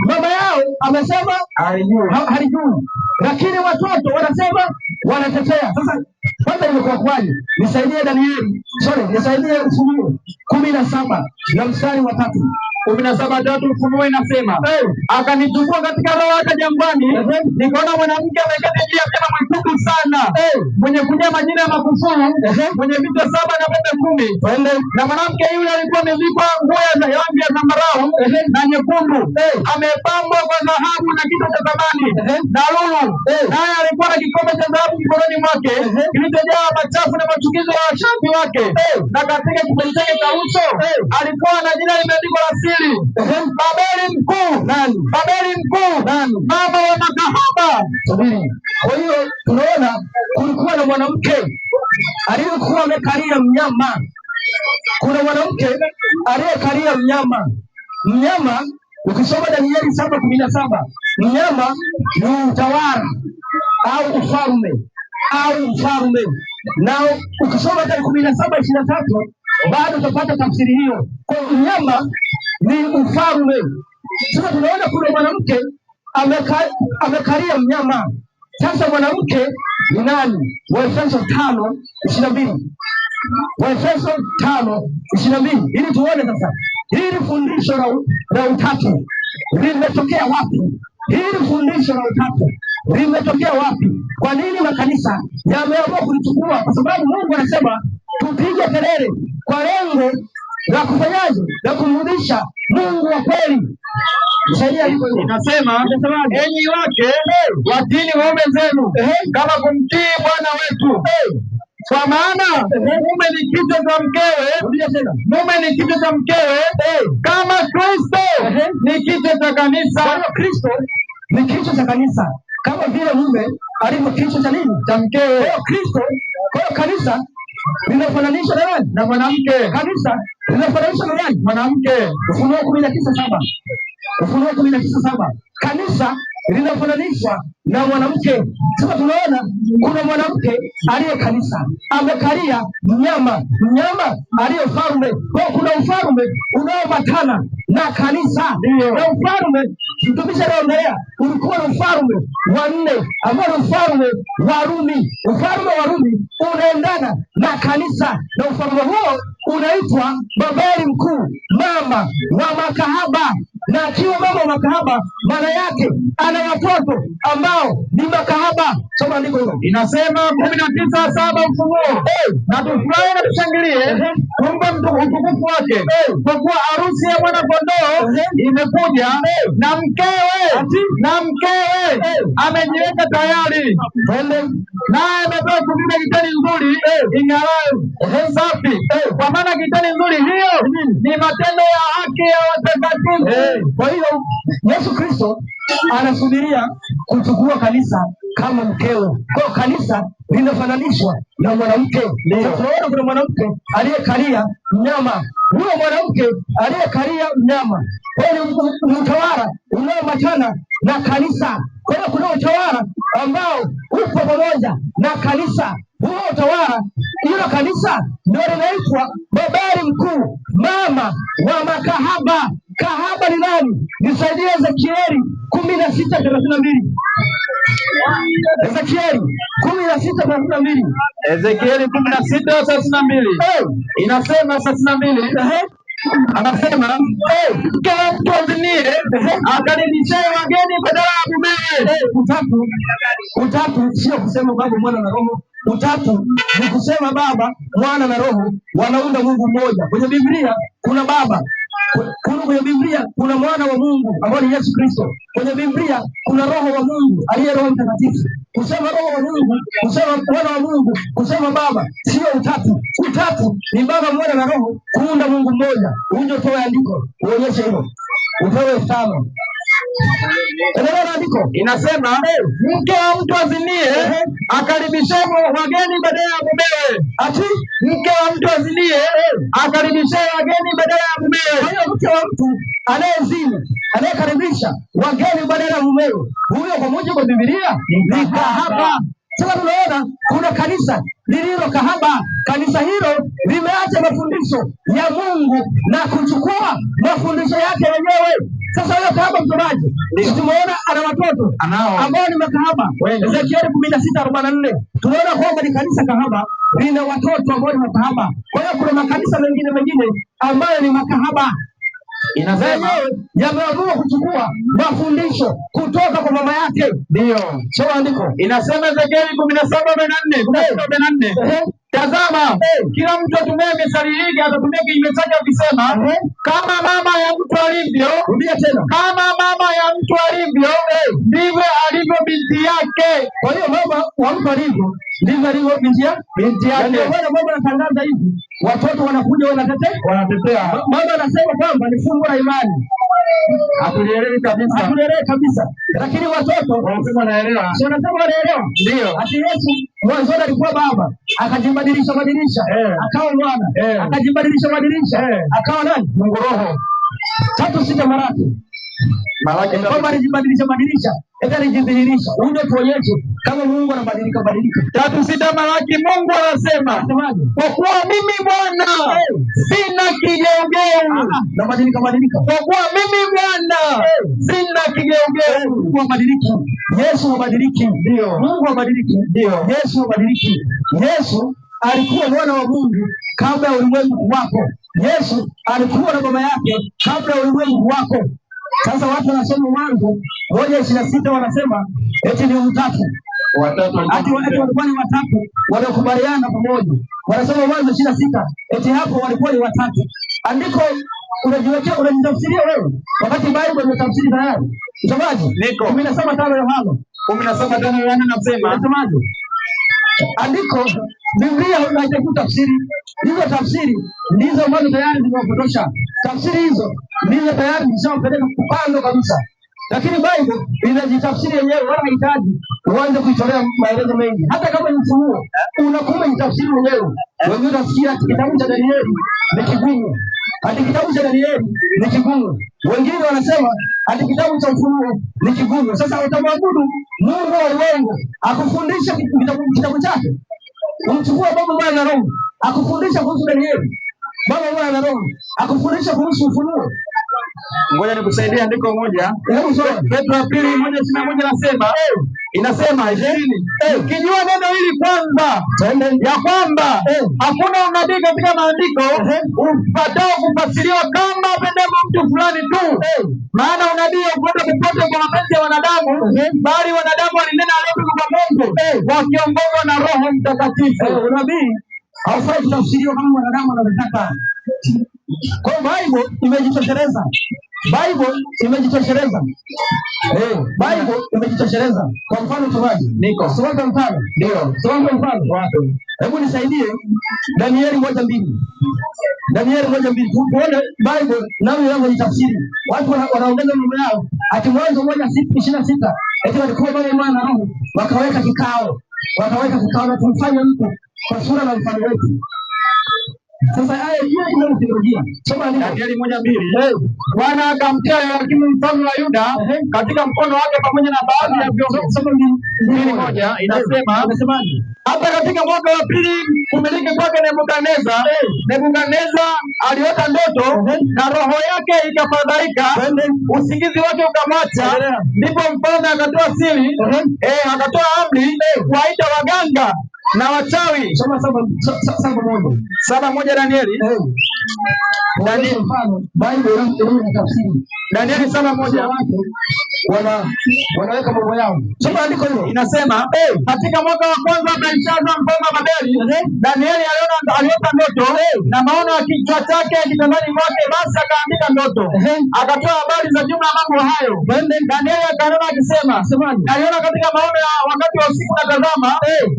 Mama yao amesema halijui, lakini watoto wanasema wanatetea. Sasa kwanza imekuwa kwaje? Nisaidie Danieli, nisaidie Ufunuo 17 na mstari wa 3. 17:3 Ufunuo inasema, akanichukua katika roho yake jangwani, nikaona mwanamke ameketi juu ya mnyama mwekundu sana, mwenye kunyoa majina ya makufuru, mwenye vichwa 7 na pembe 10. Na mwanamke yule alikuwa amevikwa nguo ya rangi ya zambarau na nyekundu, amepambwa kwa dhahabu na kito cha thamani na lulu, naye alikuwa na kikombe cha dhahabu mkononi mwake kilichojaa machafu na machukizo ya washauri wake, na katika kipaji chake cha uso alikuwa na jina limeandikwa la siri, Babeli mkuu. Babeli mkuu, mama wa makahaba. Kwa hiyo tunaona kulikuwa na mwanamke aliyekuwa amekalia mnyama. Kuna mwanamke aliyekalia mnyama. Mnyama, ukisoma Danieli 7:17, mnyama ni utawala au ufalme na ukisoma hata 17:23 bado utapata tafsiri hiyo. Kwa mnyama ni ufalme. Sasa tunaona kuna mwanamke amekalia mnyama. Sasa mwanamke ni nani? Waefeso 5:22. Waefeso 5:22, ili tuone sasa hili fundisho la utatu limetokea wapi? Hili fundisho la utatu limetokea wapi? Kwa nini makanisa yameamua kulichukua? Kwa sababu Mungu anasema tupige kelele kwa lengo la kufanyaje? La kumrudisha Mungu wa kweli. Inasema, enyi wake watini waume zenu kama kumtii Bwana wetu, kwa maana mume ni kichwa cha mkewe, kama Kristo ni kichwa cha kanisa. Kwa hiyo Kristo ni kichwa cha kanisa, kama vile mume alivyo kichwa cha nini? Cha mkewe. Kwa hiyo kanisa linafananishwa na nani? Na mwanamke. Kanisa linafananishwa na nani? Mwanamke. Ufunuo 19:7. Ufunuo 19:7. Kanisa linafananishwa na mwanamke. Sasa tunaona kuna mwanamke aliye kanisa, amekalia mnyama aliye ufalme. Kwa kuna ufalme unaoambatana na kanisa. Na ufalme mtumishi anaongelea ulikuwa na ufalme wa 4 ambao ni ufalme wa Rumi. Ufalme wa Rumi unaendana na kanisa, na ufalme huo unaitwa Babeli mkuu, mama wa makahaba. Na akiwa mama wa makahaba, maana yake ana watoto ambao ni makahaba. Soma andiko hilo. Inasema 19:7 Ufunuo, na tufurahi na tushangilie kumbe utukufu wake, kwa kuwa harusi ya mwana kondoo imekuja, na mkewe amejiweka tayari, naye amepewa kuvika kitani nzuri ing'arayo safi, kwa maana kitani nzuri hiyo ni matendo ya haki ya watakatifu. Kwa hiyo Yesu Kristo anasubiria kuchukua kanisa kama mkewe. Kwa kanisa linafananishwa na mwanamke. Tunaona kuna mwanamke aliyekalia mnyama. Huyo mwanamke aliyekalia mnyama ni utawala unaoambatana na kanisa. Kwa hiyo kuna utawala ambao upo pamoja na kanisa. Huo utawala, hilo kanisa ndio linaitwa Babeli mkuu, mama wa makahaba. Kahaba ni nani? Nisaidie Ezekieli 16:32. Ezekieli 16:32. Ezekieli 16:32. Inasema 32. Anasema kila mtu azinie akaribishe wageni badala ya mumewe. Utatu sio kusema Baba, Mwana na Roho. Utatu ni kusema Baba, Mwana na Roho wanaunda Mungu mmoja. Kwenye Biblia kuna Baba, kwenye Biblia kuna Mwana wa Mungu ambaye ni Yesu Kristo. Kwenye Biblia kuna Roho wa Mungu aliye Roho Mtakatifu. Kusema Roho wa Mungu, kusema Mwana wa Mungu, kusema Baba, sio utatu. Utatu ni Baba, Mwana na Roho kuunda Mungu mmoja. Uje utoe andiko uonyeshe hilo. Utoe 5. Endelea andiko. Inasema mke wa mtu azinie akaribishe wageni badala ya mumewe. Ati mke wa mtu azinie akaribishe wageni badala ya mumewe. Kwa hiyo mke wa mtu anayezini, anayekaribisha wageni badala ya mumewe, huyo kwa mujibu wa Biblia ni kahaba. Sasa tunaona kuna kanisa lililo kahaba. Kanisa hilo limeacha mafundisho ya Mungu na kuchukua mafundisho yake wenyewe. Sasa huyo kahaba msomaji, tumeona ana watoto ambao ni makahaba. Ezekieli 16:44 tunaona kwamba ni kanisa kahaba lina watoto ambao ni makahaba. Kwa hiyo kuna makanisa mengine ambayo ni makahaba. Inasema yameamua kuchukua mafundisho kutoka kwa mama yake. Ndio. Sio andiko. Inasema Ezekieli 17:44. Tazama, kila mtu atumie mithali hii, atatumia kinyume chake akisema, kama mama ya mtu alivyo, rudia tena. Kama mama ya mtu alivyo, ndivyo alivyo binti yake. Kwa hiyo mama wa mtu alivyo, ndivyo alivyo binti yake. Ndio maana mama anatangaza hivi, watoto wanakuja wanatetea. Mama anasema kwamba ni fungu la imani. Hatulielewi kabisa. Lakini watoto wanasema wanaelewa. Sio wanasema wanaelewa. Ndio. Ati Yesu mwanzo alikuwa baba, akajibadilisha akawa mwana, akajibadilisha akawa nani? Mungu Roho. 3:6 Malaki kwamba alijibadilisha, alijidhihirisha. Uje tuonyeshe kama Mungu anabadilika. 3:6 Malaki, Mungu anasema, kwa kuwa mimi Bwana sina kigeugeu. Nabadilika. Kwa kuwa mimi Bwana sina kigeugeu. Mungu habadiliki. Yesu habadiliki. Ndio. Mungu habadiliki. Ndio. Yesu habadiliki. Yesu alikuwa mwana wa Mungu kabla ya ulimwengu wako. Yesu alikuwa na baba yake kabla ya ulimwengu wako. Sasa watu wanasoma Mwanzo 1:26 wanasema eti ni utatu. Ati walikuwa ni watatu waliokubaliana pamoja. Wanasoma Mwanzo 26 eti hapo walikuwa ni watatu. Andiko unajiwekea, unajitafsiria wewe wakati Biblia imetafsiri tayari. Msomaji, 17:5 Yohana 17:5 Yohana nasemaje? Andiko Biblia haitakuwa tafsiri. Hizo tafsiri ndizo ambazo tayari zimewapotosha. Tafsiri hizo ndizo tayari zishawapeleka kupando kabisa. Lakini Biblia inajitafsiri yenyewe, wala hahitaji uanze kuitolea maelezo mengi. Hata kama ni ufunuo, unakuwa jitafsiri mwenyewe. Wengine utasikia kitabu cha Danieli ni kigumu. Hadi kitabu cha Danieli ni kigumu. Wengine wanasema hadi kitabu cha Ufunuo ni kigumu. Sasa utamwabudu Mungu wa uongo akufundisha kitabu chake? Umchukua Baba, Mwana na Roho akufundisha kuhusu Danieli? Baba, Mwana na Roho akufundisha kuhusu Ufunuo? Ngoja nikusaidie andiko moja. Petro 2:1 inasema ukijua neno hili kwanza, ya kwamba hakuna unabii katika maandiko upatao kufasiriwa kama pendavyo mtu fulani tu. Maana unabii haukwenda popote kwa mapenzi ya wanadamu, bali wanadamu walinena aliyotoka kwa Mungu wakiongozwa na Roho Mtakatifu. Unabii haufai kutafsiriwa kama wanadamu wanavyotaka. Kwa Bible imejitosheleza. Bible imejitosheleza. Kwa mfano tuwaje? Niko. Soma mfano. Ndio. Soma mfano. Wapi? Hebu nisaidie Danieli 1:2. Danieli 1:2. Tuone Bible nao inavyojitafsiri. Watu wanaongeza mambo yao. Ati Mwanzo 1:26. Eti walikuwa Baba, Mwana na Roho wakaweka kikao na tumfanye mtu kwa sura na mfano wetu. Sasa haya hiyo ni teolojia. Soma Danieli 1:2. Bwana akamtia Yoakimu mfalme wa Yuda katika mkono wake pamoja na baadhi ya viongozi. Soma 2:1 inasemaje? Hata katika mwaka wa pili kumiliki kwake Nebukadneza aliota ndoto na roho yake ikafadhaika, usingizi wake ukamwacha. Ndipo mfalme akatoa siri, akatoa amri kuwaita waganga na wachawi. Soma 7:1 Danieli. Danieli mfano Bible inatafsiri. Danieli 7:1 wanaweka mambo yao. Soma andiko hilo. Inasema katika mwaka wa kwanza Belshaza mfalme wa Babeli, Danieli aliota ndoto na maono ya kichwa chake kitandani mwake, basi akaandika ndoto. Akatoa habari za jumla mambo hayo. Danieli akaona akisema, aliona katika maono ya wakati wa usiku, na tazama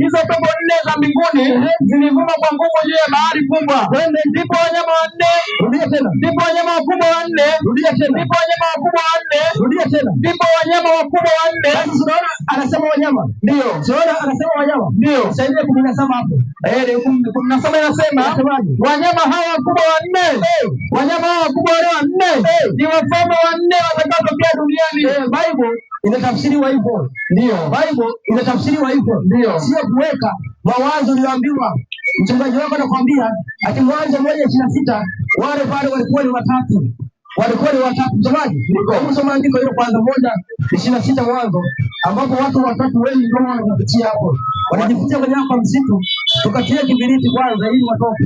hizo pepo 4 za mbinguni zilivuma kwa nguvu juu ya bahari kubwa. Ndipo wanyama wakubwa 4, ndipo wanyama wakubwa 4. Unaona anasema wanyama. Ndio. Unaona anasema wanyama. Ndio. Sasa 17 hapo. 17 inasema wanyama hawa wakubwa 4. Wanyama hawa wakubwa 4 ni wafalme 4 watakaotokea duniani. Bible inatafsiriwa hivyo. Ndio. Bible inatafsiriwa hivyo. Ndio. Sio kuweka mawazo ulioambiwa. Mchungaji wako anakuambia ati Mwanzo 1:26 wale pale walikuwa ni watatu. walikuwa ni watatu. Msomaji, hebu soma andiko hilo kwanza, 1:26 Mwanzo, ambapo watu watatu wengi ndio wanapitia hapo. Wanajificha kwenye hapo msitu, tukatia kibiriti kwanza ili watoke.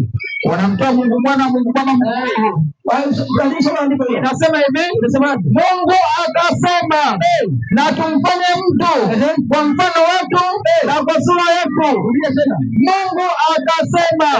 Wanamtoa Mungu Mwana, Mungu Baba, Mungu. Inasema hivi, inasemaje? Mungu akasema, na tumfanye mtu kwa mfano wetu na kwa sura yetu. Mungu akasema,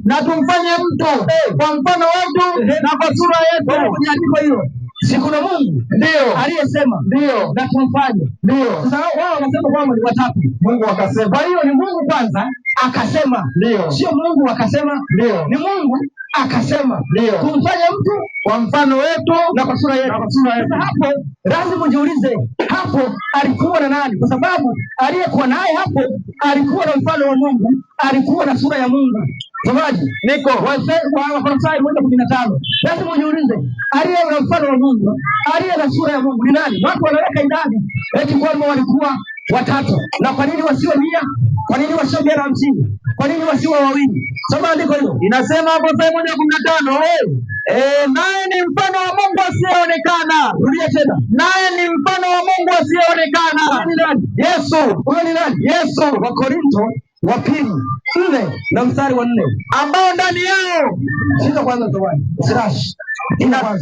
na tumfanye mtu kwa mfano wetu na kwa sura yetu. Kwenye andiko hilo si kuna Mungu ndio aliyesema ndio na tumfanye ndio. Sasa wao wanasema kwamba ni watatu. Mungu akasema. Kwa hiyo ni Mungu kwanza akasema ndio, sio Mungu akasema ndio, ni Mungu akasema ndio, tumfanye mtu kwa mfano wetu na kwa sura yetu. Sasa hapo lazima ujiulize, hapo alikuwa na nani? Kwa sababu aliyekuwa naye hapo alikuwa na mfano wa Mungu, alikuwa na sura ya Mungu. Msomaji, niko Wakolosai 1:15. Lazima ujiulize, aliye na mfano wa Mungu, aliye na sura ya Mungu ni nani? Watu wanaweka idadi eti kwamba walikuwa watatu. Na kwa nini wasiwe 100? Kwa nini wasiwe 150? Kwa nini wasiwe wawili? Soma andiko hilo. Inasema hapo Wakolosai 1:15, naye ni mfano wa Mungu asiyeonekana. Rudia tena. Naye ni mfano wa Mungu asiyeonekana. Ni nani? Yesu. Huyo ni nani? Yesu. Wakorintho wa pili 4:4, ambao ndani yao sio kwanza tawani slash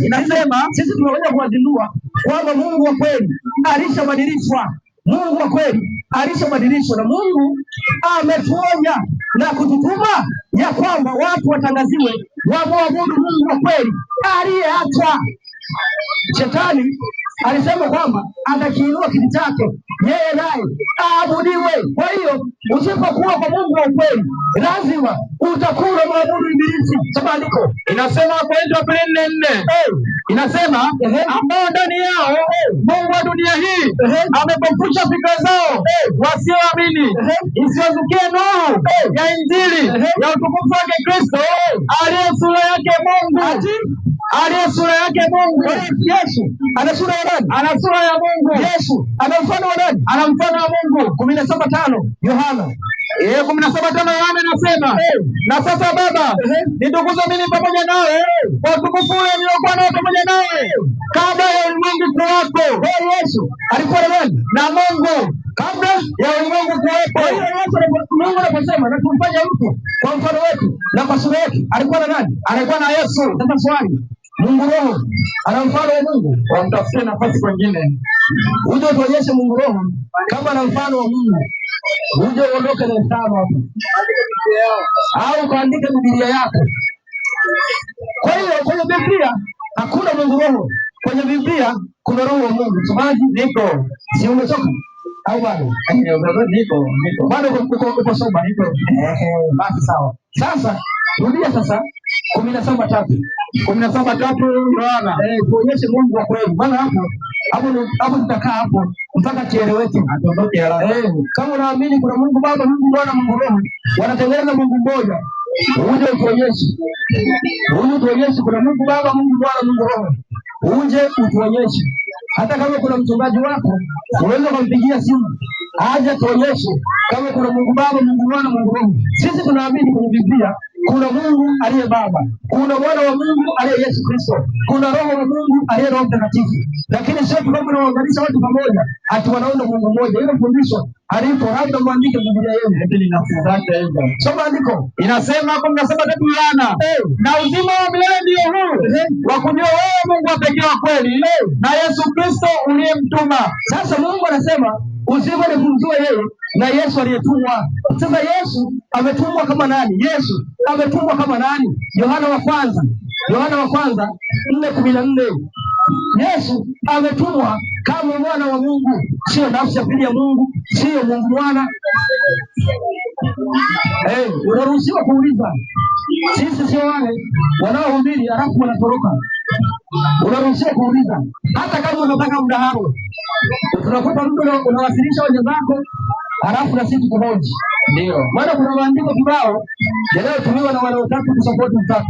inasema sisi tumekuja kuwazindua kwamba Mungu wa kweli alishabadilishwa. Mungu wa kweli alishabadilishwa, na Mungu ametuonya na kututuma ya kwamba watu watangaziwe wamwabudu Mungu wa kweli aliyeachwa. Shetani alisema kwamba atakiinua kiti chake yeye naye aabudiwe. Kwa hiyo usipokuwa kwa Mungu wa kweli lazima utakuwa mwabudu ibilisi. Soma andiko. Inasema Wakorintho 4:4. Inasema ambao ndani yao Mungu wa dunia hii amepofusha fikra zao wasioamini, isiwazukie nuru ya Injili ya utukufu wake Kristo, aliye sura yake Mungu. Aliye sura yake Mungu. Yesu ana sura ya nani? Ana sura ya Mungu. Yesu ana mfano wa nani? Ana mfano wa Mungu. 17:5 Yohana. 17:5 Yohana inasema, na sasa Baba, nitukuze mimi pamoja nawe kwa utukufu ule niliokuwa nao pamoja nawe kabla ya ulimwengu kuwepo. Yesu alikuwa na nani? Na Mungu kabla ya ulimwengu kuwepo. Mungu anaposema na tumfanye mtu kwa mfano wetu na kwa sura yetu, alikuwa na nani? Alikuwa na Yesu. Sasa swali, Mungu Roho ana mfano wa Mungu? Wamtafutie nafasi kwingine. Uje tuonyeshe Mungu Roho kama ana mfano wa Mungu. Uje uondoke na mfano hapo. Au kaandike Biblia yako. Kwa hiyo kwenye Biblia hakuna Mungu Roho. Kwenye Biblia kuna Roho wa Mungu. Msomaji, niko. Si umetoka? Au bado? Niko. Bado uko soba, niko. Basi sawa. Sasa rudia sasa 17:3 Yohana. Tuonyeshe Mungu wa kweli. Maana hapo tutakaa hapo mpaka kieleweke. Atoke haraka. Kama unaamini kuna Mungu Baba, Mungu Mwana, Mungu Roho, wanatengeneza Mungu mmoja. Uje utuonyeshe. Kuna Mungu Baba, Mungu Mwana, Mungu Roho. Uje utuonyeshe. Hata kama kuna mchungaji wako, unaweza kumpigia simu aje tuonyeshe kama kuna Mungu Baba, Mungu Mwana, Mungu Roho. Sisi tunaamini kwenye Biblia kuna Mungu aliye Baba, kuna Mwana wa Mungu aliye Yesu Kristo, kuna Roho wa Mungu aliye Roho Mtakatifu. Lakini sio tu kama tunaunganisha watu pamoja ati wanaona Mungu mmoja. Hilo fundisho halipo. Labda muandike Biblia yenu, lakini nafunzaka hivyo. Soma andiko. Inasema 17:3 Yohana, na uzima wa milele ndio huu, wa kujua wewe Mungu wa pekee wa kweli na Yesu Kristo uliyemtuma. Sasa Mungu anasema uzima ni kumjua yeye na Yesu aliyetumwa. Sasa Yesu ametumwa kama nani? Yesu ametumwa kama nani? Yohana wa kwanza 4:14. Yesu ametumwa kama mwana wa Mungu, sio nafsi ya pili ya Mungu, sio Mungu mwana. Unaruhusiwa kuuliza. Sisi sio wale wanaohubiri halafu wanatoroka. Unaruhusiwa kuuliza. Hata kama unataka mdahalo, tunakupa mtu unawasilisha hoja zako halafu na sisi tukohoji. Ndio maana kuna maandiko kibao yanayotumiwa na wanaotaka kusapoti mtatu.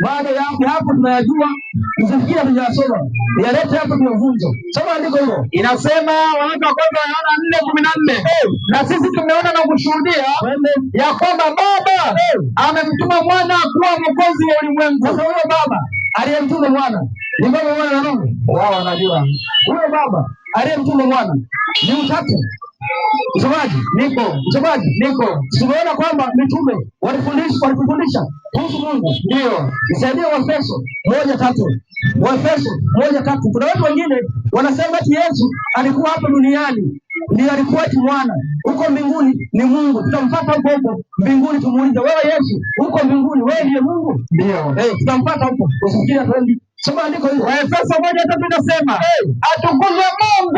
Baada ya hapo tunayajua, msifikirie tunayasoma. Yalete hapo tunavunja. Soma andiko hilo. Inasema Waraka wa kwanza Yohana 4:14. Na sisi tumeona na kushuhudia ya kwamba Baba amemtuma mwana kuwa mwokozi wa ulimwengu. Sasa huyo Baba aliyemtuma mwana ni Baba, Mwana na Roho. Wao wanajua huyo Baba aliyemtuma Mwana ni Utatu. Msomaji niko. Tumeona kwamba mitume walifundisha kuhusu Mungu. Ndio. Nisaidie Waefeso 1:3. Waefeso 1:3. Kuna watu wengine wanasema eti Yesu alikuwa hapa duniani ndiye alikuwa eti mwana. Huko mbinguni ni Mungu. Tutamfuata huko mbinguni tumuulize, wewe Yesu, huko mbinguni wewe ndiye Mungu? Ndio. Tutamfuata huko. Usifikiri twende. Soma andiko hilo. Waefeso 1:3 inasema, atukuzwe Mungu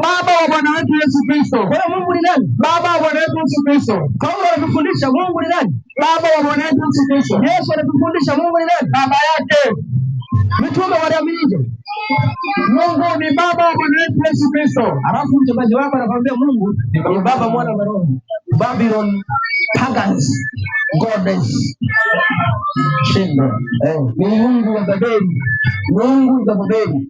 Baba wa Bwana wetu Yesu Kristo. Kwa hiyo Mungu ni nani? Baba wa Bwana wetu Yesu Kristo. Paulo anatufundisha Mungu ni nani? Baba wa Bwana wetu Yesu Kristo. Yesu anatufundisha Mungu ni nani? Baba yake. Mitume waliaminije? Mungu ni Baba wa Bwana wetu Yesu Kristo. Alafu mchungaji wako anakuambia Mungu ni Baba, Mwana na Roho. Babylon pagans goddess shindo. Ni Mungu wa Babeli. Mungu wa Babeli.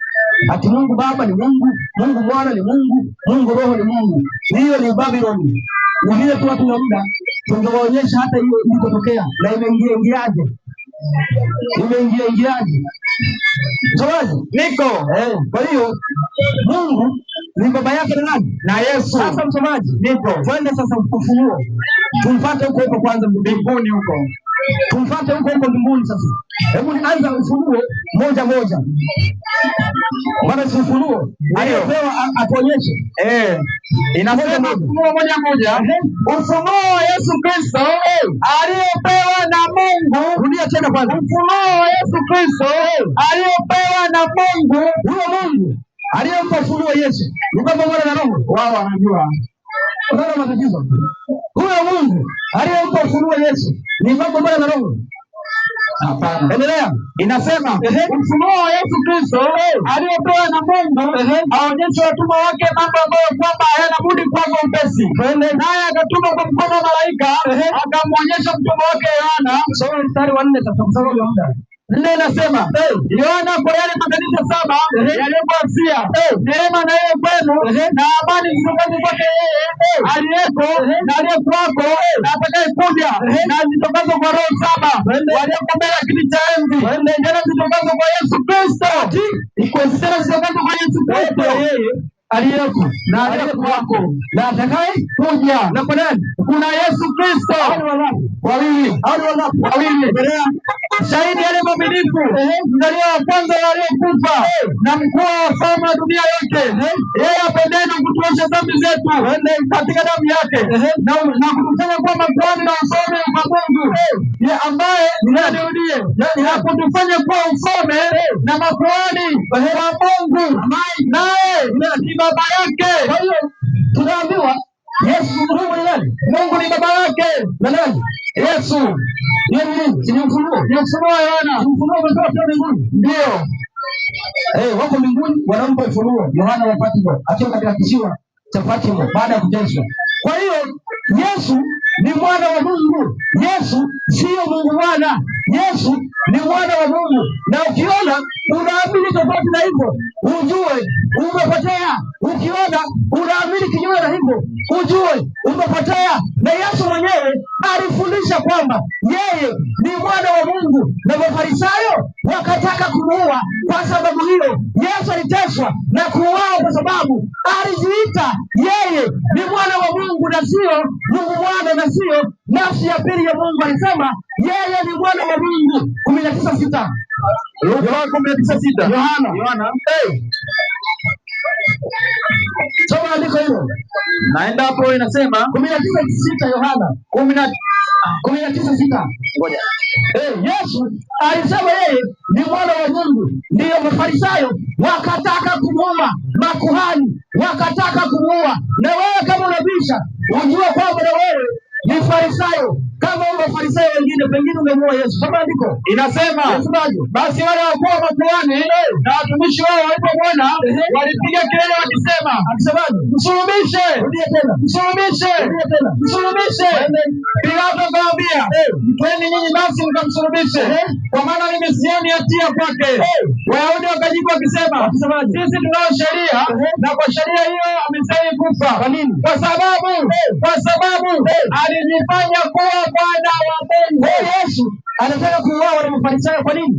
Ati Mungu Baba ni Mungu, Mungu Mwana ni Mungu, Mungu Roho ni Mungu. Hiyo ni Babylon. Ni vile tu watu wa muda tungewaonyesha hata hiyo ilipotokea na imeingiaje. Msomaji niko. Kwa hiyo Mungu ni baba yake na nani? Na Yesu. Sasa msomaji niko. Twende sasa Ufunuo. Tumfuate huko kwanza mbinguni huko. Tumfuate huko mbinguni sasa. Hebu nianza Ufunuo 1:1. Bwana Ufunuo aliyopewa atuonyeshe. Inasema Ufunuo 1:1. Ufunuo wa Yesu Kristo aliyopewa na Mungu. Rudia tena kwanza. Ufunuo wa Yesu Kristo aliyopewa na Mungu. Huyo Mungu aliyempa ufunuo Yesu ni Baba, Mwana na Roho. Wao wanajua. Unaona matatizo. Huyo Mungu aliyempa ufunuo Yesu ni Baba, Mwana na Roho. Hapana. Endelea. Inasema ufunuo wa Yesu Kristo aliyopewa na Mungu aonyeshe watumwa wake mambo ambayo kwamba hayana budi kwamba upesi. Naye akatuma kwa mkono wa malaika akamwonyesha mtumwa wake Yohana. Soma mstari wa 4 sasa, kwa sababu ya muda. Nne nasema Yohana kwa yale makanisa 7 yaliyopo Asia, neema na yeye kwenu na amani zitokazo kwake yeye aliyeko na aliyekuwako na atakayekuja, na zitokazo kwa roho 7 walioko mbele ya kiti cha enzi, tena zitokazo kwa Yesu Kristo. Tena zitokazo kwa Yesu Kristo yeye aliyeko na aliyekuwako na atakayekuja. Na kwa nani? Kuna Yesu Kristo. Wawili. Shahidi yale mwaminifu, mzaliwa wa kwanza waliokufa, na mkuu wa wafalme wa dunia yote. Yeye apendaye na kutuosha dhambi zetu katika damu yake, na kutufanya kuwa makuhani na wafalme wa Mungu, ambaye nirudie, na kutufanya kuwa ufalme na makuhani wa Mungu, naye ni baba yake. Kwa hiyo tunaambiwa Yesu Mungu ni nani? Mungu ni baba yake. Na nani? Yesu. Ni ufunuo. Ni ufunuo wa Yohana. Ufunuo umetoka kwa mbinguni. Ndio. Wako mbinguni wanampa ufunuo Yohana wa Patmo akiwa katika kisiwa cha Patmo baada ya kuteswa. Kwa hiyo Yesu ni mwana wa Mungu. Yesu sio Mungu mwana. Yesu ni mwana wa Mungu. Na ukiona unaamini tofauti na hivyo, ujue umepotea. Ukiona unaamini kinyume na hivyo, ujue umepotea. Na Yesu mwenyewe alifundisha kwamba yeye ni mwana wa Mungu, na Mafarisayo wakataka kumuua. Kwa sababu hiyo Yesu aliteswa na kuuawa, kwa sababu alijiita yeye ni mwana wa Mungu na sio Mungu mwana, na sio nafsi ya pili ya Mungu. Alisema yeye ni mwana wa Mungu. 19:6. Yohana. Soma andiko hilo. Naenda hapo, inasema 19:6 Yohana 19:6. Ngoja. Yesu alisema yeye ni mwana wa Mungu. Ndiyo Mafarisayo wakataka kumuua, makuhani wakataka kumuua. Na wewe kama unabisha, unajua kwamba na wewe ni Farisayo kama Mafarisayo wengine, pengine umemuua Yesu. Soma andiko. Inasema basi wale wakuu wa makuhani na watumishi wao walipomwona walipiga kelele wakisema, msulubishe. Rudia tena. Msulubishe. Pilato akawaambia, mtweni nyinyi basi mkamsulubishe, kwa maana mimi sioni hatia kwake. Wayahudi wakajibu wakisema, sisi tunao sheria, na kwa sheria hiyo amestahili kufa. Kwa nini? Kwa sababu alijifanya kuwa Bwana wa Mungu. Yesu anataka kuuawa na Mafarisayo. Kwa nini?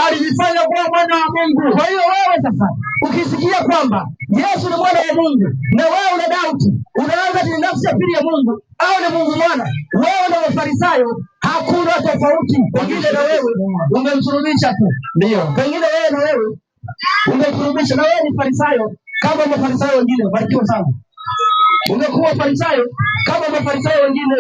Alijifanya kuwa mwana wa Mungu. Kwa hiyo wewe sasa ukisikia kwamba Yesu ni mwana wa Mungu na wewe una doubt, unaanza ni nafsi ya pili ya Mungu au ni Mungu mwana, wewe na Mafarisayo hakuna tofauti. Pengine na wewe ungemsulubisha tu. Ndio. Pengine wewe na wewe ungemsulubisha, na wewe ni Farisayo kama Mafarisayo wengine. Barikiwa sana. Ungekuwa Farisayo kama Mafarisayo wengine.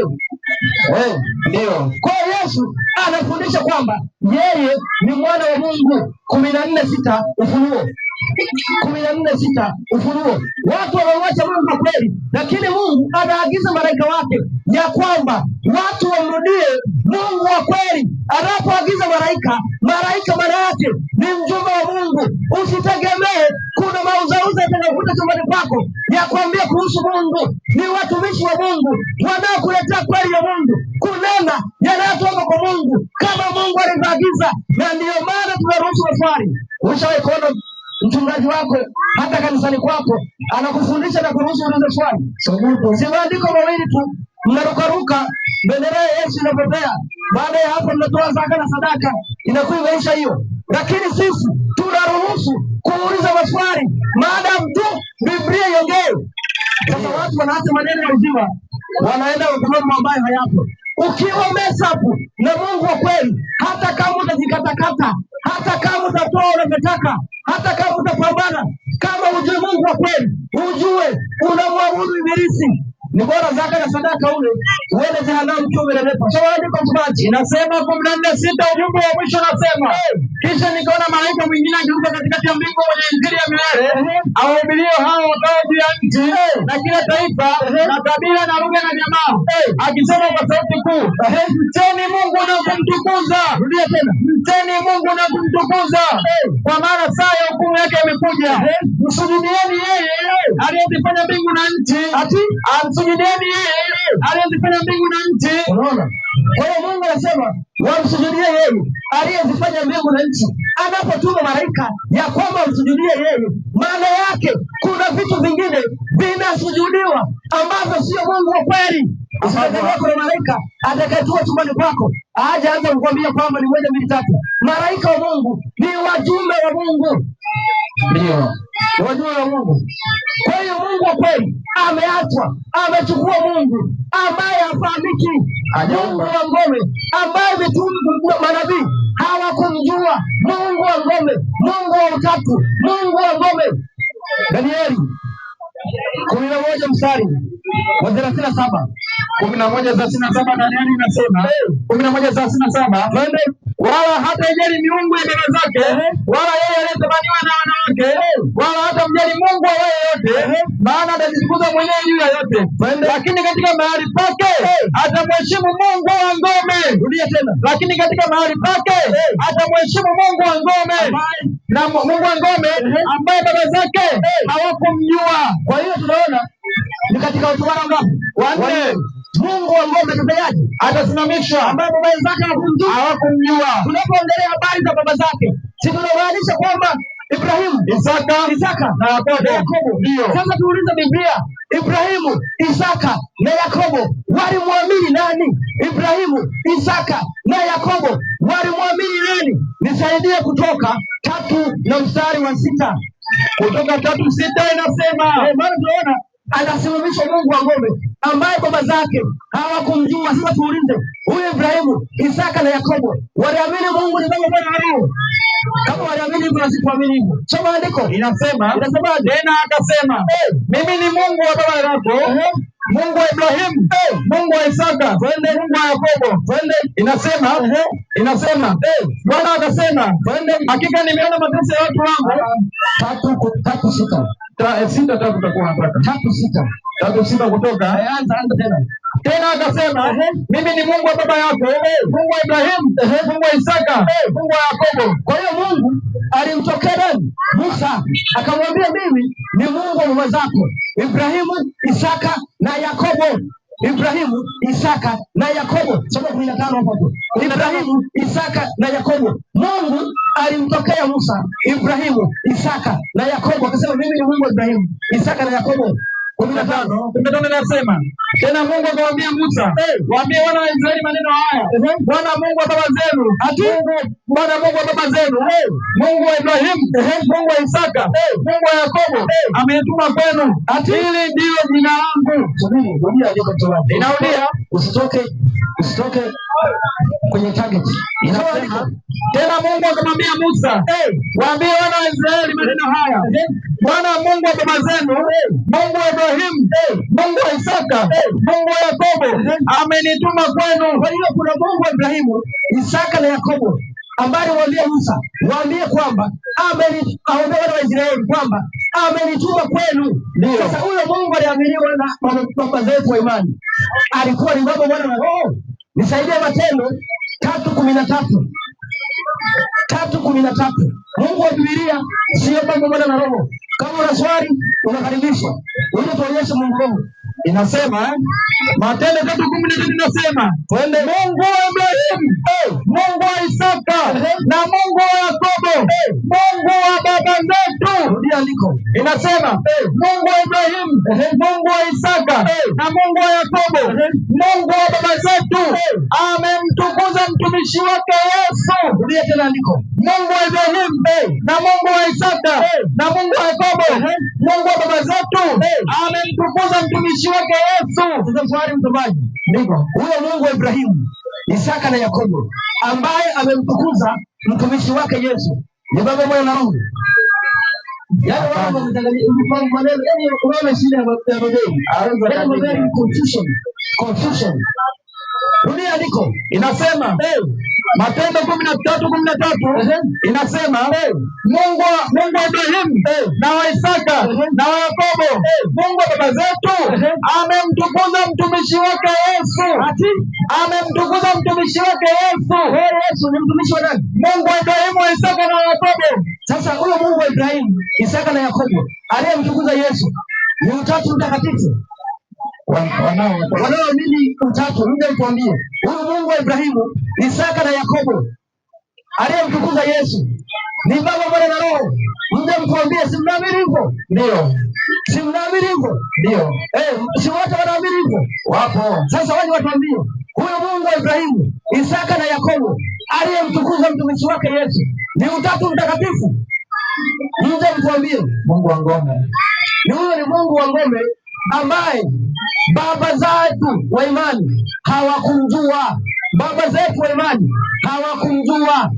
Ndio. Kwa Yesu anafundisha kwamba yeye ni mwana wa Mungu. 14:6 Ufunuo. 14:6 Ufunuo. Watu wamemwacha Mungu kwa kweli, lakini Mungu anaagiza malaika wake ya kwamba watu wamrudie Mungu wa kweli. Anapoagiza malaika maana yake ni mjumbe wa Mungu. Usitegemee kuna mauzauza yatakayokuja chumbani kwako ya kuambia kuhusu Mungu. Ni watumishi wa Mungu wanaokuletea kweli ya Mungu, kunena yanayotoka kwa Mungu kama Mungu alivyoagiza. Na ndiyo maana tunaruhusu maswali. Ushawahi kuona mchungaji wako hata kanisani kwako anakufundisha na kuruhusu ulize swali? Si maandiko mawili tu, mnarukaruka, bendera ya Yesu inapotea. Baada ya hapo mnatoa zaka na sadaka, inakuwa imeisha hiyo. Lakini sisi tunaruhusu kuuliza maswali maadamu tu Biblia iongee. Sasa watu wanaacha maneno ya uzima, wanaenda kwa mambo ambayo hayapo. Ukiwa umesapu na Mungu wa kweli, hata kama utajikatakata, hata kama utatoa unavyotaka, hata kama utapambana, kama ujue Mungu wa kweli, ujue unamwabudu ibilisi, ni bora zaka na sadaka ule uende jehanamu ukiwa umelemepa. Sasa andiko mtumaji inasema 14:6 ujumbe wa mwisho nasema, kisha nikaona malaika mwingine akiruka katikati ya mbingu mwenye injili ya milele awahubirio hao wakao juu ya nchi na kila taifa na kabila na lugha na jamaa, akisema kwa sauti kuu, mcheni Mungu na kumtukuza. Rudia tena, mcheni Mungu na kumtukuza, kwa maana saa ya hukumu yake imekuja. Msujudieni yeye aliyezifanya mbingu na nchi. Msujudieni yeye aliyezifanya mbingu na nchi. Unaona? Kwa hiyo Mungu anasema wamsujudie yeye aliyezifanya mbingu na nchi. Anapotuma malaika ya kwamba msujudie yeye, maana yake kuna vitu vingine vinasujudiwa ambavyo sio Mungu wa kweli. Usitegemee kuna malaika atakayetua chumbani kwako aje anza kukwambia kwamba ni 1 2 3. Malaika wa Mungu ni wajumbe wa Mungu. Ndio. Wajumbe wa Mungu. Kwa hiyo Mungu wa kweli ameachwa, amechukua Mungu ambaye hafahamiki, Mungu wa ngome ambaye mitume manabii hawakumjua, Mungu wa ngome, Mungu wa utatu, Mungu wa ngome. Danieli 11 mstari wa 37. 11:37 Danieli inasema 11:37, twende, wala hata ijali miungu ya baba zake, wala yeye aliyetamaniwa na wanawake, wala hata mjali Mungu wa yote, maana atajitukuza mwenyewe juu ya yote. Lakini katika mahali pake atamheshimu Mungu wa ngome. Rudia tena, lakini katika mahali pake atamheshimu Mungu wa ngome, na Mungu wa ngome ambaye baba zake hawakumjua. Kwa hiyo tunaona ni katika utawala ngapi? 4. Mungu wa ngome atafanyaje? Atasimamishwa, ambaye baba zake hawakumjua. Tunapoongelea habari za baba zake, si tunamaanisha kwamba Ibrahimu, Isaka na Yakobo. Ndio. Sasa tuulize Biblia, Ibrahimu, Isaka na Yakobo walimwamini nani? Ibrahimu, Isaka na Yakobo walimwamini nani? Nisaidie Kutoka 3 na mstari wa 6. Kutoka 3:6 inasema, maana tunaona anasimamisha Mungu wa ngome ambaye baba zake hawakumjua. Sasa tuulize, huyu Ibrahimu, Isaka na Yakobo waliamini Mungu ni baba wao? Kama waliamini hivyo na sikuamini hivyo, soma andiko inasema tena, akasema mimi ni Mungu wa baba yako, Mungu wa Ibrahimu, Mungu wa Isaka, twende, Mungu wa Yakobo, twende. Inasema Bwana akasema, twende, hakika nimeona mateso ya watu wangu. 3:6 3 tutakuwa hapa 3:6 Kutoka. Anza tena akasema mimi ni Mungu wa baba yako, Mungu wa Ibrahimu, Mungu wa Isaka, Mungu wa Yakobo. Kwa hiyo Mungu alimtokea nani? Musa, akamwambia mimi ni Mungu wa baba zako Ibrahimu, Isaka na Yakobo. Ibrahimu, Isaka na Yakobo. Soma 15 hapo. Ibrahimu, Isaka na Yakobo. Mungu alimtokea Musa, Ibrahimu, Isaka na Yakobo, akasema mimi ni Mungu wa Ibrahimu, Isaka na Yakobo. 15 inasema, tena Mungu akamwambia Musa, waambie wana wa Israeli maneno haya, Bwana Mungu wa baba zenu, Bwana Mungu wa baba zenu, Mungu wa Ibrahimu, Mungu wa Isaka, Mungu wa Yakobo, amenituma kwenu. Hili ndilo jina langu. Inaudia, usitoke kwenye target. Inasema, tena Mungu akamwambia Musa, waambie wana wa Israeli maneno haya, Bwana Mungu wa baba zenu, Mungu wa Ibrahimu, Mungu wa Isaka, Mungu wa Yakobo, amenituma kwenu. Kwa hiyo kuna Mungu wa Ibrahimu, Isaka na Yakobo ambaye waambie Musa, waambie kwamba awaambie wana wa Israeli kwamba amenituma kwenu. Sasa huyo Mungu aliaminiwa na baba zetu wa imani, alikuwa ni Baba, Mwana na Roho. Nisaidie Matendo 3:13. Mungu wa Biblia sio Baba, Mwana na Roho. Kama una swali unakaribishwa ili tuonyeshe Mungu Roho. Inasema Matendo 3:13 inasema, twende, Mungu wa Ibrahimu, Mungu wa Isaka na Mungu wa Yakobo, Mungu wa baba zetu. Rudia andiko. Inasema Mungu wa Ibrahimu, Mungu wa Isaka na Mungu wa Yakobo, Mungu wa baba zetu, amemtukuza mtumishi wake Yesu. Rudia tena andiko. Mungu wa Ibrahimu na Mungu wa Isaka na Mungu wa Yakobo, Mungu wa baba zetu, amemtukuza mtumishi wake Yesu. Swali msomaji, ndivyo huyo Mungu wa Ibrahimu, Isaka na Yakobo ambaye amemtukuza mtumishi wake Yesu ni Baba, Mwana na Roho. Yaani wao mtakatifu maneno, yaani unaona shida ya Babeli, confusion. Rudia andiko. Inasema Matendo 13:13 inasema, Mungu wa Ibrahimu na wa Isaka na wa Yakobo, Mungu wa baba zetu, amemtukuza mtumishi wake Yesu. Amemtukuza mtumishi wake Yesu. Yesu ni mtumishi wa nani? Mungu wa Ibrahimu, wa Isaka na wa Yakobo. Sasa huyo Mungu wa Ibrahimu, Isaka na Yakobo aliyemtukuza Yesu ni Utatu Mtakatifu. Wanaoamini Utatu, mje mtuambie huyu Mungu wa Ibrahimu, Isaka na Yakobo aliyemtukuza Yesu ni Baba, Mwana na Roho. Mje mtuambie, si mnaamini hivyo? Ndio. Si mnaamini hivyo? Ndio. Si wote wanaamini hivyo? Wapo. Sasa waje watuambie huyo Mungu wa Ibrahimu, Isaka na Yakobo aliyemtukuza mtumishi wake Yesu ni Utatu Mtakatifu. Mje mtuambie. Mungu wa ngome. Ni huyo, ni Mungu wa ngome ambaye baba zetu wa imani hawakumjua. Baba zetu wa imani hawakumjua.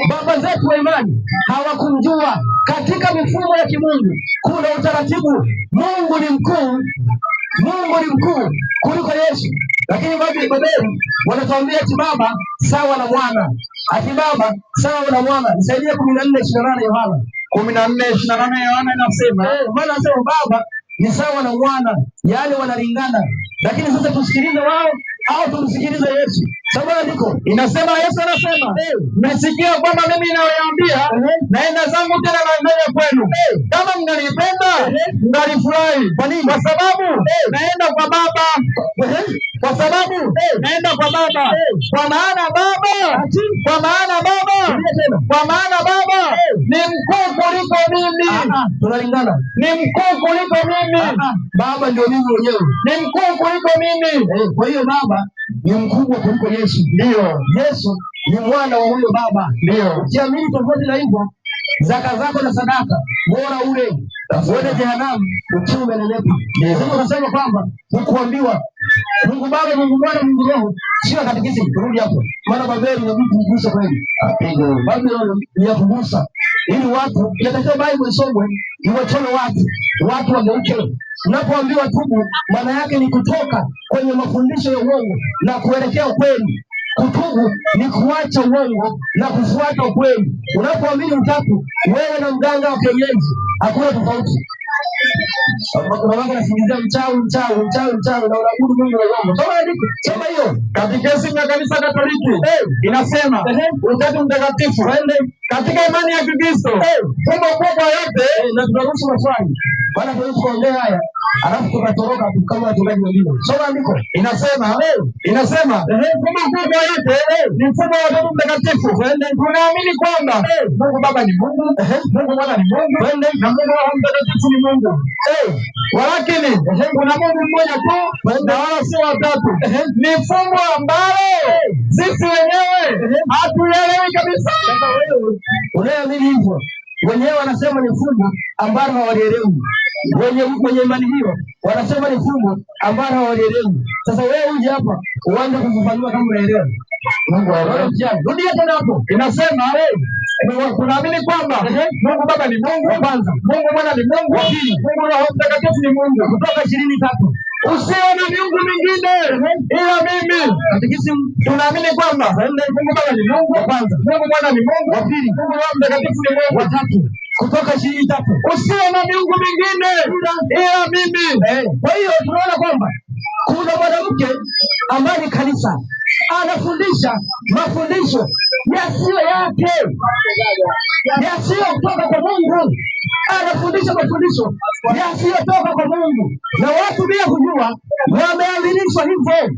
Baba zetu wa imani hawakumjua. Katika mifumo ya kimungu kuna utaratibu. Mungu ni mkuu, Mungu ni mkuu kuliko Yesu. Lakini Babeli wanatuambia ati baba sawa na mwana, ati baba sawa na mwana. Nisaidie 14:28 Yohana. 14:28 Yohana inasema, maana anasema baba ni sawa na mwana, yaani wanalingana. Lakini sasa tusikilize wao au tumsikilize Yesu? Sababu andiko inasema, Yesu anasema, mmesikia kwamba mimi nawaambia, naenda zangu tena naenda kwenu. Kama mnanipenda mngalifurahi. Kwa nini? Kwa sababu naenda kwa Baba. Kwa sababu naenda kwa Baba. Kwa maana Baba ni mkuu kuliko mimi. Tunalingana. Ni mkuu kuliko mimi. Baba ndio mimi mwenyewe. Ni mkuu kuliko mimi. Kwa hiyo Baba ni mkubwa kuliko Yesu. Ndio. Yesu ni mwana wa huyo Baba. Ndio. Ukiamini tofauti na hivyo, zaka zako na sadaka bora ule uende jehanamu ukiwa umenenepa. Sasa unasema kwamba hukuambiwa Mungu Baba, Mungu Mwana, Mungu Roho, sio katikisi. Turudi hapo, maana Babeli ni mtu mgusa kweli. Babeli ni ya kugusa, ili watu inatakiwa Bible isomwe iwachone watu wageuke. Unapoambiwa tubu, maana yake ni kutoka kwenye mafundisho ya uongo na kuelekea ukweli. Kutubu ni kuacha uongo na kufuata ukweli. Unapoamini Utatu, wewe na mganga wa kienyeji hakuna tofauti. Kuna watu wanasingizia mchawi na unaabudu Mungu wa uongo. Soma hiyo. Katekisimu ya Kanisa Katoliki inasema Utatu Mtakatifu katika imani ya Kikristo fumbo kubwa yote, na tunaruhusu maswali. Bwana tuwezi kuongea haya alafu tukatoroka kama wachungaji wengine. Soma andiko. Inasema fumbo kubwa yote ni mfumo wa Utatu Mtakatifu. Tunaamini kwamba Mungu Baba ni Mungu, Mungu Mwana ni Mungu, na Mungu Roho Mtakatifu ni Mungu. Walakini kuna Mungu mmoja tu na wala sio watatu. Ni fumbo ambalo sisi wenyewe hatuelewi kabisa. Sasa wewe unayeamini hivyo, wenyewe wanasema ni fumbo ambalo hawalielewi. Wenye imani hiyo wanasema ni fumbo ambalo hawalielewi. Sasa wewe uje hapa uanze kufafanua kama unaelewa. Mungu awabariki. Rudia tena hapo. Inasema tunaamini kwamba Mungu Baba ni Mungu wa kwanza, Mungu Mwana ni Mungu wa pili, Mungu Roho Mtakatifu ni Mungu. Kutoka 23. Usiwe na miungu mingine ila mimi. Katekisimu tunaamini kwamba Mungu Baba ni Mungu wa kwanza, Mungu Mwana ni Mungu wa pili, Mungu Roho Mtakatifu ni Mungu wa tatu. Kutoka 23. Usiwe na miungu mingine ila mimi. Kwa hiyo tunaona kwamba kuna mwanamke ambaye ni kanisa anafundisha mafundisho yasiyo yake, yasiyo kutoka kwa Mungu. Anafundisha mafundisho yasiyotoka kwa Mungu, na watu bila kujua wameaminishwa hivyo.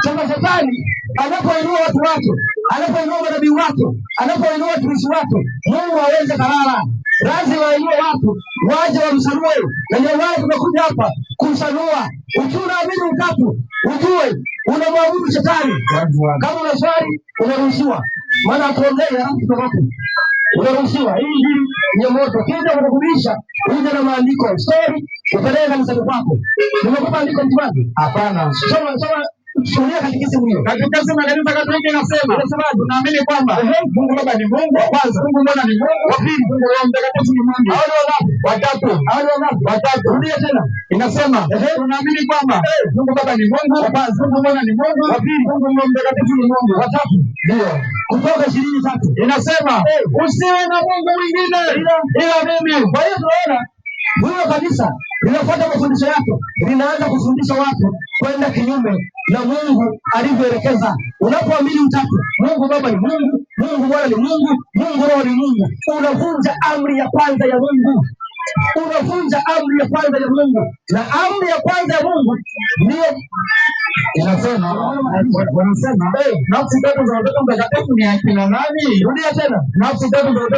Sasa Shetani anapoinua watu wake, anapoinua manabii wake, anapoinua watumishi wake, Mungu hawezi kalala. Lazima wainue watu waje wamsanue, na ndio maana tumekuja hapa kumsanua. Ukiwa unaamini utatu, ujue unamwabudu Shetani. Kama una swali unaruhusiwa, maana hatuongei halafu tutoroke. Unaruhusiwa. Hii ni moto. Kija kukulisha uje na maandiko story upeleke kanisani kwako. Nimekupa andiko mtumaji? Hapana. Soma Tulia katekisimu hiyo. Katekisimu kanisa Katoliki inasema tunaamini kwamba Mungu Baba ni Mungu wa kwanza, Mungu Mwana ni Mungu wa pili, Mungu Roho Mtakatifu ni Mungu. Hao ni wangapi? Watatu. Hao ni wangapi? Watatu. Rudia tena. Inasema tunaamini kwamba Mungu Baba ni Mungu wa kwanza, Mungu Mwana ni Mungu wa pili, Mungu Roho Mtakatifu ni Mungu. Watatu. Ndio. Kutoka 23. Inasema usiwe na Mungu mwingine ila mimi. Kwa hiyo tunaona huyo kanisa linafuata mafundisho yake, linaanza kufundisha watu kwenda kinyume na Mungu alivyoelekeza. Unapoamini utatu, Mungu Baba ni Mungu, Mungu Mwana ni Mungu, Mungu Roho ni Mungu, unavunja amri ya kwanza ya Mungu. Unavunja amri ya kwanza ya Mungu, na amri ya kwanza ya Mungu ndio inasema, wanasema nafsi tatu za Roho Mtakatifu ni akina nani? Rudia tena. Nafsi tatu za Roho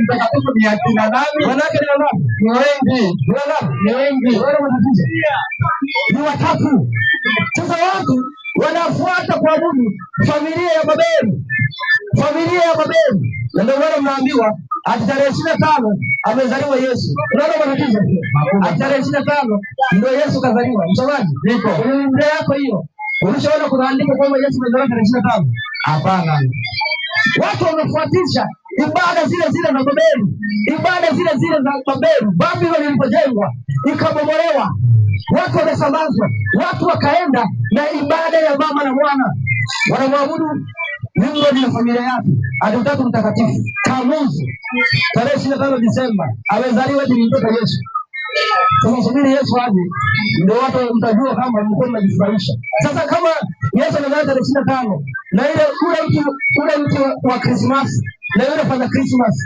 Mtakatifu ni akina nani? Manake ni wangapi? Ni wengi. Ni wangapi? Ni wengi. Wale wanatatiza ni watatu. Sasa watu wanafuata kuabudu familia ya Babeli, familia ya Babeli, na ndio maana mnaambiwa ati tarehe 25 amezaliwa Yesu. Unaona matatizo? Ati tarehe 25 ndio Yesu kazaliwa. Msomaji, niko ndio yako hiyo. Ulishaona kuna andiko kwamba Yesu amezaliwa tarehe 25? Hapana. Watu wamefuatisha ibada zile zile za Babeli, ibada zile zile za Babeli. Babeli ilipojengwa ikabomolewa, watu wamesambazwa, watu wakaenda na ibada ya mama na mwana, wanamwabudu Nimrodi na familia yake. Utatu Mtakatifu Kamuzi tarehe 25 Disemba amezaliwa ni mtoto Yesu. Tunasubiri Yesu aje ndio watu mtajua kama mlikuwa mnajifurahisha. Sasa kama Yesu amezaliwa tarehe 25 na ile ule mtu wa Christmas na yule fanya Christmas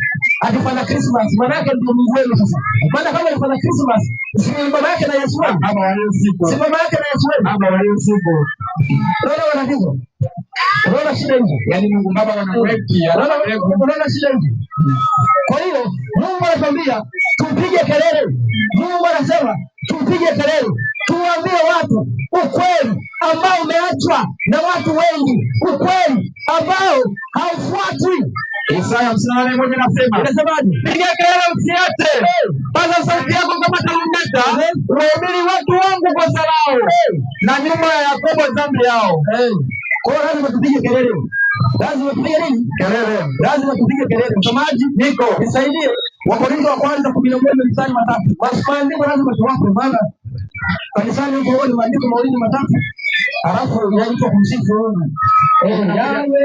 akifanya Christmas maana yake ndio Mungu wenu sasa. Maana kama alifanya Christmas si baba yake na Yesu wenu, ama wale sipo. Si baba yake na Yesu wenu, ama wale sipo. Unaona wanadizo? Unaona shida hizo? Yaani Mungu Baba wanaweki, unaona shida hizo? Kwa hiyo Mungu anatuambia tupige kelele. Mungu anasema tupige kelele, tuambie watu ukweli ambao umeachwa na watu wengi, ukweli ambao haufuatwi. Isaya 58:1 inasema, inasemaje? Piga kelele usiache, paza sauti yako kama tarumbeta, wahubiri watu wangu kosa lao, na nyumba ya Yakobo dhambi yao. Kwa hiyo lazima tupige kelele. Lazima tupige nini? Kelele. Lazima tupige kelele. Msomaji, niko nisaidie. Wakorintho wa kwanza 11:3. Maandiko lazima tuwape, maana kanisani huko ni maandiko mawili matatu. Alafu yaitwa kumsifu Mungu. Yawe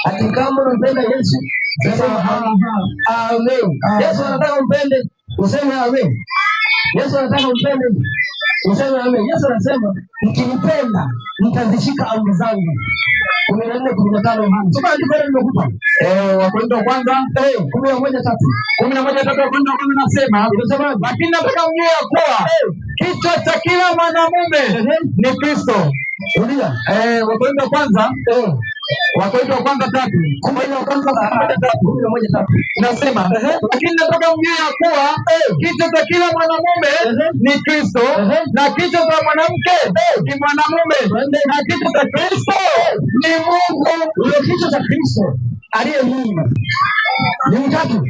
ati kama unampenda Yesu sema amen. Yesu anataka umpende useme amen. Yesu anataka umpende useme amen. Yesu anasema mkinipenda mtazishika amri zangu. 14:15. Soma andiko hilo nimekupa. Wakorintho wa kwanza 11:3. 11:3 Wakorintho wa kwanza nasema, lakini nataka mjue ya kuwa kichwa cha kila mwanamume ni Kristo. Rudia. Wakorintho wa kwanza Wakorintho wa kwanza 3:11 inasema, lakini nataka mjue ya kuwa kichwa cha kila mwanamume ni Kristo, na kichwa cha mwanamke ni mwanamume, na kichwa cha Kristo ni Mungu. Huyo kichwa cha Kristo aliye Mungu ni mtatu.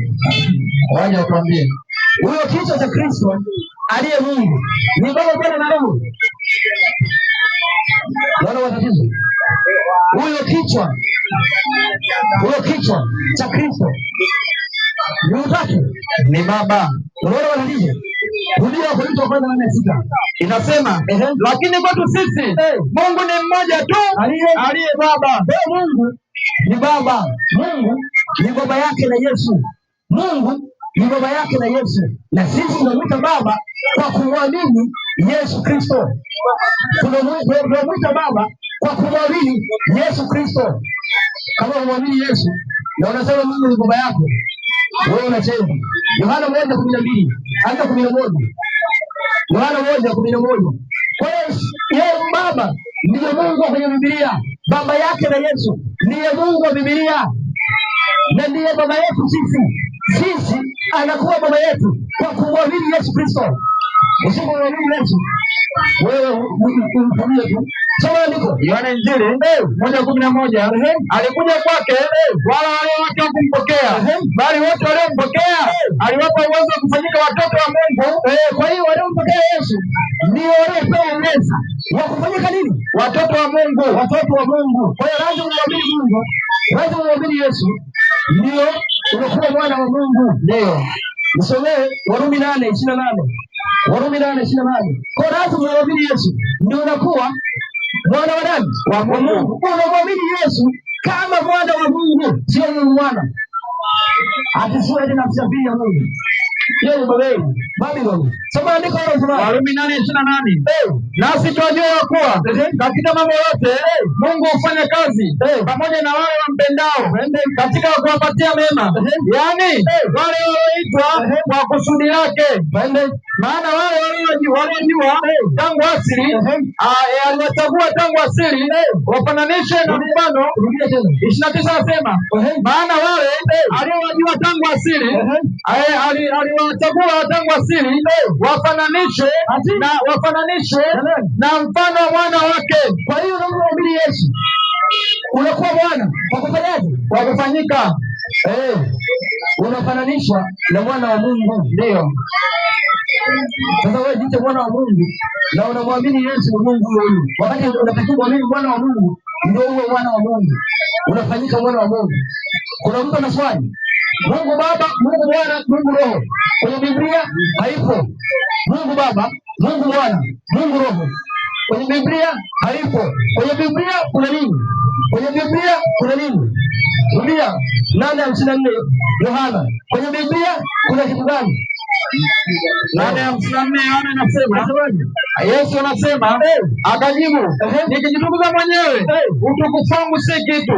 Waje tuambie, huyo kichwa cha Kristo aliye Mungu ni Baba, Mwana na Roho. Wana watatizo. Huyo kichwa cha Kristo ni mtatu, ni Baba. Wana watatizo. Rudia Wakorintho wa kwanza 4:6 inasema, lakini kwetu sisi Mungu ni mmoja tu aliye Baba. Mungu ni Baba. Mungu ni baba yake na Yesu. Mungu ni baba yake na Yesu, na sisi tunamwita Baba kwa kumwamini Yesu Kristo. Tunamwita Baba kwa kumwamini Yesu Kristo. Kama unamwamini Yesu na unasema Mungu ni baba yako, wewe unacheza. Yohana 1:12 hata 11. Yohana 1:11. Kwa hiyo yeye Baba ndiye Mungu kwenye Biblia. Baba yake na Yesu ndiye Mungu wa Biblia, na ndiye baba yetu sisi. Sisi anakuwa baba yetu kwa kumwamini Yesu Kristo. Usipomwamini Yesu, wewe umtumie tu. Soma andiko. Yohana Injili 1:11, alikuja kwake wala wale wote hawakumpokea, bali wote waliompokea aliwapa uwezo wa kufanyika watoto wa Mungu. Kwa hiyo waliompokea Yesu ndio waliopewa uwezo wa kufanyika nini? Watoto wa Mungu. Watoto wa Mungu. Kwa hiyo lazima umwamini Mungu, lazima umwamini Yesu, ndio unakuwa mwana wa Mungu. Ndio nisomee Warumi 8:28. Warumi 8:28. Kwa hiyo lazima umwamini Yesu ndio unakuwa mwana wa nani? Wa Mungu. Unamwamini Yesu kama mwana wa Mungu, sio Mungu mwana. Atisiwe tena msafiri ya Mungu. Yeye Babylon. Soma andiko la Warumi 8:28. Nasi twajua ya kuwa katika mambo yote Mungu hufanya kazi pamoja na wale wampendao katika kuwapatia mema, yaani wale walioitwa kwa kusudi lake. Maana wale waliojua tangu asili aliwachagua tangu asili wafananishe na mfano. 29 anasema, maana wale aliowajua tangu asili aliwachagua tangu asili wafananishe na mfano wa mwana wake. Kwa hiyo unamwamini Yesu unakuwa mwana kwa kufanyaje? Kwa kufanyika unafananishwa na mwana wa Mungu. Ndio sasa wewe jiite mwana wa Mungu na unamwamini Yesu ni Mungu huyo. Wakati unatakiwa kuamini mwana wa Mungu ndio uwe mwana wa Mungu, unafanyika mwana wa Mungu. Kuna mtu ana swali, Mungu Baba, Mungu Mwana, Mungu Roho kwenye Biblia haipo. Mungu Baba, Mungu Mwana, Mungu Roho kwenye Biblia haipo. Kwenye Biblia kuna nini? Kwenye Biblia kuna nini? Biblia 8:54 Yohana. Kwenye Biblia kuna kitu gani? 8:54 Yohana anasema, Yesu anasema, akajibu, nikijitukuza mwenyewe utukufu wangu si kitu,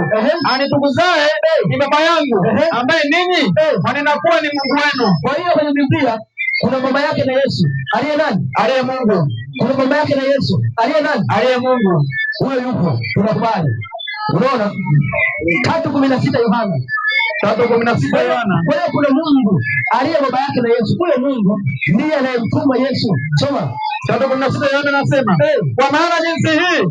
anitukuzaye ni Baba yangu ambaye ninyi mnakuwa ni Mungu wenu. Kwa hiyo kwenye Biblia kuna baba yake na Yesu aliye nani? Aliye Mungu. Kuna baba yake na Yesu aliye nani? Aliye Mungu. Huyo yupo, tunakubali. Unaona 3:16 Yohana. 3:16 Yohana. Kwa hiyo kuna Mungu aliye baba yake na Yesu. Huyo Mungu ndiye anayemtuma Yesu. Soma 3:16 Yohana anasema, kwa maana jinsi hii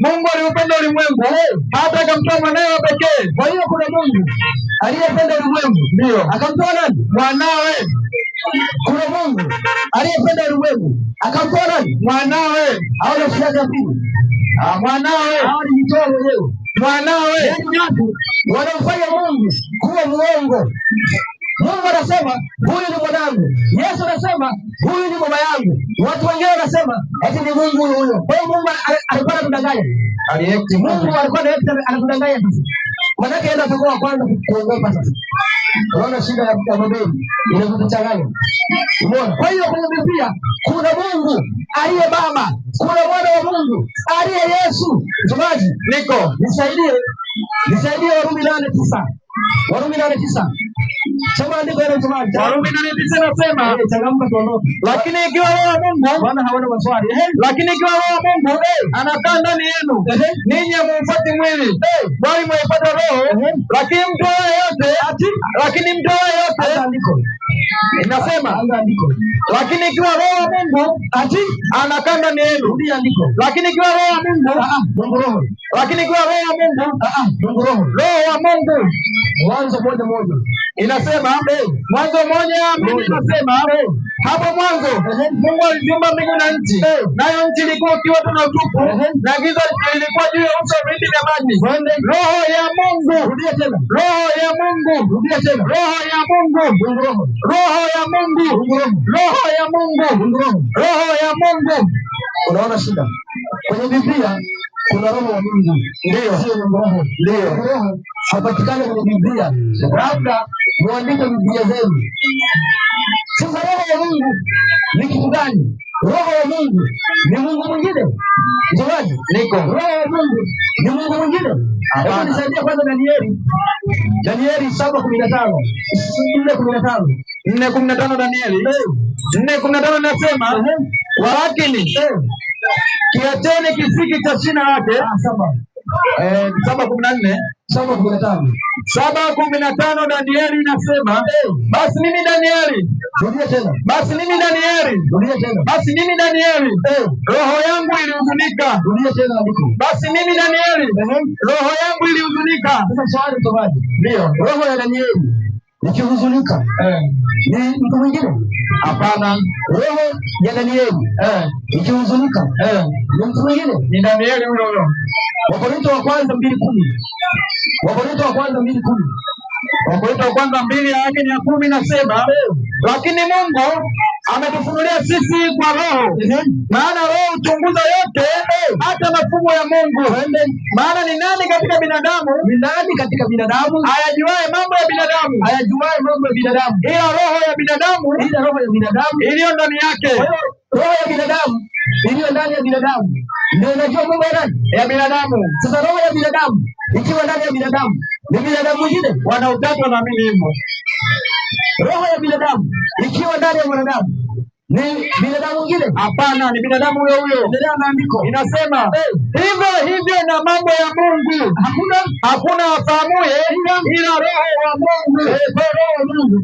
Mungu aliupenda ulimwengu hata akamtoa mwanawe wa pekee. Kwa hiyo kuna Mungu aliyependa ulimwengu, ndio akamtoa nani? Mwanawe. Kuna Mungu aliyependa ulimwengu akamtoa nani? Mwanawe. Au na shida pili? Mwanawe. Au alijitoa mwenyewe? Mwanawe. Yaani watu wanamfanya Mungu kuwa muongo. Mungu anasema huyu ni mwanangu. Yesu anasema huyu ni baba yangu. Watu wengine wanasema eti ni Mungu huyo. Kwa hiyo Mungu alikuwa anatudanganya. Mungu alikuwa anatudanganya sasa. Manake yeye atakuwa kwanza kuogopa sasa. Unaona shida ya Babeli inakuchanganya. Umeona? Kwa hiyo kwenye Biblia kuna Mungu aliye Baba, kuna mwana wa Mungu aliye Yesu. Mtumaji, niko nisaidie Warumi 8:9. Warumi 8:9. Soma andiko hilo msomaji. Warumi 8:9 nasema, changamka tuondoke. Lakini ikiwa roho wa Mungu, Bwana hawana maswali. Lakini ikiwa roho wa Mungu anakaa ndani yenu, ninyi hamfuati mwili, bali mwafuata roho. Lakini mtu yeyote andiko inasema, lakini ikiwa roho wa Mungu anakaa ndani yenu, andiko. Lakini ikiwa roho wa Mungu, Mungu roho. Lakini ikiwa roho wa Mungu, Mungu roho. Roho wa Mungu. Mwanzo 1:1 inasema, Mwanzo 1:2 inasema, hapo mwanzo Mungu aliziumba mbingu na nchi, nayo nchi ilikuwa ukiwa na utupu, na giza lilikuwa juu ya uso wa vilindi vya maji. Roho ya Mungu, rudia tena. Roho ya Mungu, rudia tena. Roho ya Mungu, Mungu roho. Roho ya Mungu, Roho ya Mungu, Roho ya Mungu. Unaona shida kwenye Biblia? Kuna roho wa Mungu, ndio, sio roho. Ndio roho hapatikani kwenye Biblia, labda muandike Biblia zenu. Sasa roho wa Mungu ni kitu gani? Roho wa Mungu ni Mungu mwingine? Msomaji, niko. Roho wa Mungu ni Mungu mwingine? Hebu nisaidie kwanza Danieli 7:15. 4:15 Danieli 4:15 nasema, walakini kiacheni kisiki cha shina lake. 7:14 7:15 Danieli inasema, basi mimi Danieli, roho yangu ilihuzunika. Basi mimi Danieli, roho yangu ilihuzunika. Sasa swali mtobaji, ndio roho ya Danieli ikihuzunika ni mtu mwingine? Hapana. Roho ya Danieli ikihuzunika ni mtu mwingine? Ni Danieli huyo. Wakorintho wa kwanza 2:10. Wakorintho wa kwanza 2:10. Wakorintho wa kwanza 2:10 nasema, lakini Mungu ametufunulia sisi kwa Roho, maana Roho huchunguza yote, hata mafumo ya Mungu. Maana ni nani katika binadamu ayajuaye mambo ya binadamu, ila roho ya binadamu iliyo ndani yake. Roho ya binadamu iliyo ndani ya binadamu ndio inajua mambo ya binadamu. Sasa roho ya binadamu ikiwa ndani ya binadamu, ni binadamu mwingine? Wana utatu wanaamini hivyo. Roho ya binadamu ikiwa ndani ya mwanadamu ni binadamu mwingine? Hapana, ni binadamu huyo. Endelea na andiko. Inasema, hivyo hivyo na mambo ya Mungu hakuna afahamuye ila Roho wa Mungu. Roho wa Mungu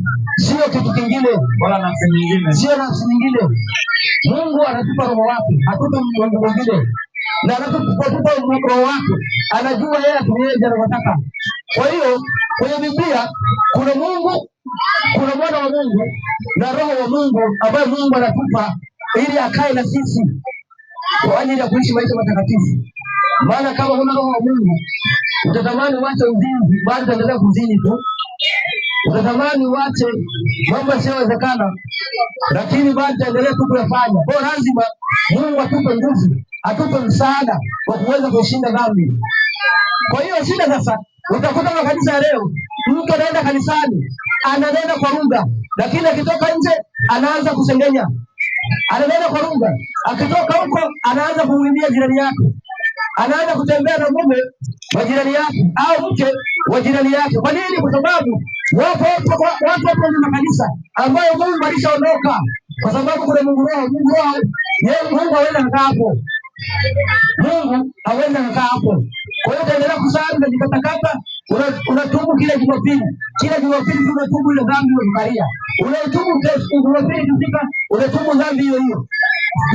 sio kitu kingine wala nafsi nyingine, sio nafsi nyingine. Mungu anatupa roho wake, hatupa Mungu mwingine, na anatupa roho wake, anajua yeye atumiaje anavyotaka. Kwa hiyo kwenye Biblia kuna Mungu, kuna mwana wa Mungu na roho wa Mungu ambaye Mungu anatupa ili akae na sisi kwa ajili ya kuishi maisha matakatifu. Maana kama huna roho wa Mungu utatamani uache uzinzi, bado utaendelea kuzini tu. Utatamani uache mambo yasiyowezekana, lakini bado utaendelea tu kuyafanya. Kwa lazima Mungu atupe nguvu, atupe msaada wa kuweza kushinda dhambi. Kwa hiyo shida sasa, utakuta makanisa ya leo, mtu anaenda kanisani ananena kwa lugha, lakini akitoka nje anaanza kusengenya. Ananena kwa lugha, akitoka huko anaanza kumwimbia jirani yake, anaanza kutembea na mume wa jirani yake au mke wa jirani yake. Kwa nini? Kwa sababu watu kwenye makanisa ambayo Mungu alishaondoka, kwa sababu kuna Mungu roho. Mungu hawezi kukaa hapo. Mungu hawezi kukaa hapo. Kwa hiyo utaendelea kusali na jikatakata, unatubu kila Jumapili. Kila Jumapili unatubu ile dhambi uliyokalia. Unatubu Jumapili ikifika, unatubu dhambi hiyo hiyo.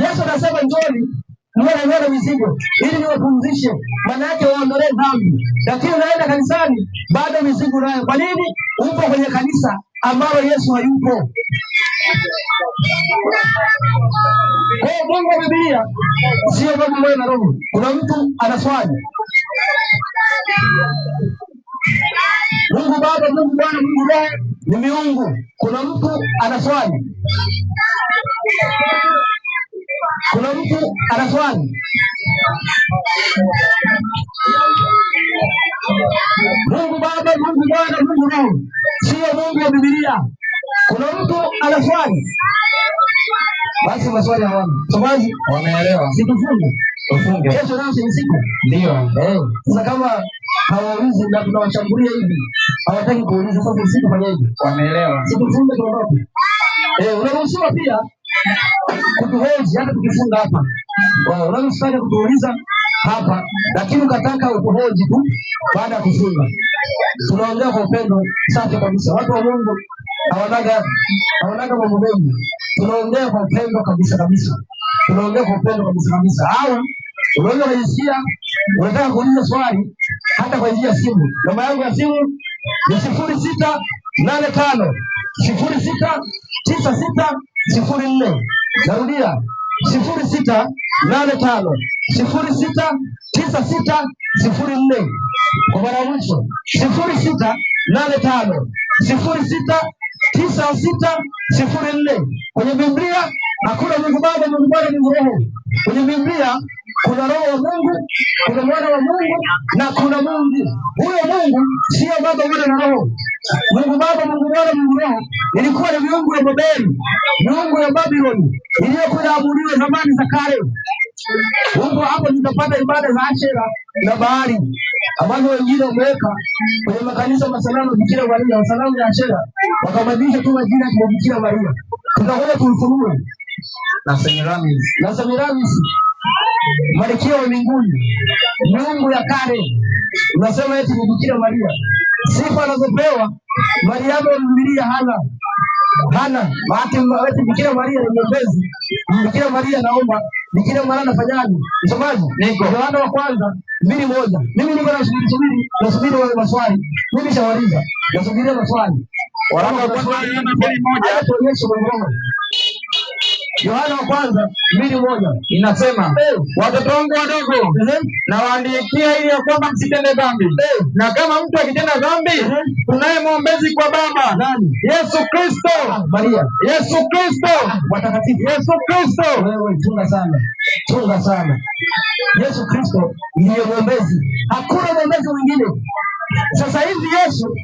Yesu anasema njoni mwana mizigo ili niwapumzishe, maana yake waondolee dhambi. Lakini unaenda kanisani bado mizigo nayo. Kwa nini? Upo kwenye kanisa ambalo Yesu hayupo. Kwa Mungu wa Biblia sio Mungu mwenye na roho. Kuna mtu anaswali Mungu Baba, Mungu Bwana, Mungu Roho ni miungu. Kuna mtu anaswali, kuna mtu anaswali Mungu Baba, Mungu Bwana, Mungu Roho, sio Mungu wa Biblia. Kuna mtu anaswali. Basi maswali hawana. Somaji wameelewa. Tufunge. Kesho nao ni siku. Ndio. Sasa kama hawaulizi na tunawashambulia hivi, hawataki kuuliza. Sasa sisi tufanyeje? Wameelewa. Situfunge tuondoke. Unaruhusiwa pia kutuhoji hata tukifunga hapa. Unaruhusiwa kutuuliza hapa, lakini ukataka utuhoji tu baada ya kufunga. Tunaongea kwa upendo safi kabisa. Watu wa Mungu hawanaga mambo mengi. Tunaongea kwa upendo kabisa kabisa. Tunaongea kwa upendo kabisa kabisa. Au unaweza kujisikia unataka kuuliza swali hata kwa njia ya simu. Namba yangu ya simu ni 0685 069604. Narudia 0685 069604. Kwa mara ya mwisho 0685 069604. Kwenye Biblia hakuna Mungu Baba, Mungu Mwana, Mungu Roho. Kwenye Biblia kuna Roho wa Mungu, kuna Mwana wa Mungu na kuna Mungu. Huyo Mungu sio Baba, Mwana na Roho. Mungu Baba, Mungu Mwana, Mungu Roho ilikuwa ni miungu ya Babeli, miungu ya Babiloni iliyokuwa inaabudiwa zamani za kale. Mungu hapo tutapata ibada za Ashera na Baali ambazo wengine wameweka kwenye makanisa masanamu Bikira Maria, masanamu ya Ashera wakabadilisha tu majina ya Bikira Maria. Tutakuja tuifunue na Semiramis, Malkia wa mbinguni, miungu ya kale. Unasema eti ni Bikira Maria. Sifa anazopewa Mariamu wa Biblia hana bahati eti Bikira Maria ni mwombezi. Bikira Maria naomba, Bikira Maria anafanyaje? Msomaji niko Yohana wa kwanza 2:1. Mimi niko nasubiri wale maswali. Mimi shawaliza. Nasubiria maswali. Waraka wa kwanza Yohana 2:1 tuonyeshe mambo. Yohana wa kwanza 2:1 inasema, watoto wangu wadogo nawaandikia ili ya kwamba msitende dhambi. Na kama mtu akitenda dhambi, tunaye mwombezi kwa Baba. Nani? Yesu Kristo. Maria. Yesu Kristo. Watakatifu. Yesu Kristo. Wewe chunga sana. Yesu Kristo ndiye mwombezi. Hakuna mwombezi mwingine. Sasa hivi Yesu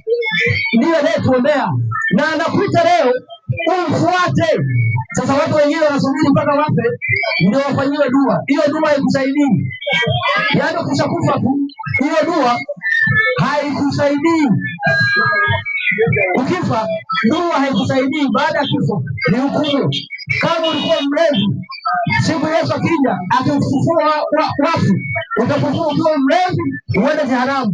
ndiye anayetuombea na anakuita leo umfuate. Sasa watu wengine wanasubiri mpaka wafe ndio wafanyiwe dua. Hiyo dua haikusaidii. Yaani ukishakufa tu, hiyo dua haikusaidii. Ukifa dua haikusaidii. Baada ya kifo ni hukumu. Kama ulikuwa mlevi, siku Yesu akija akifufua wafu, utafufua ukiwa mlevi uende jehanamu.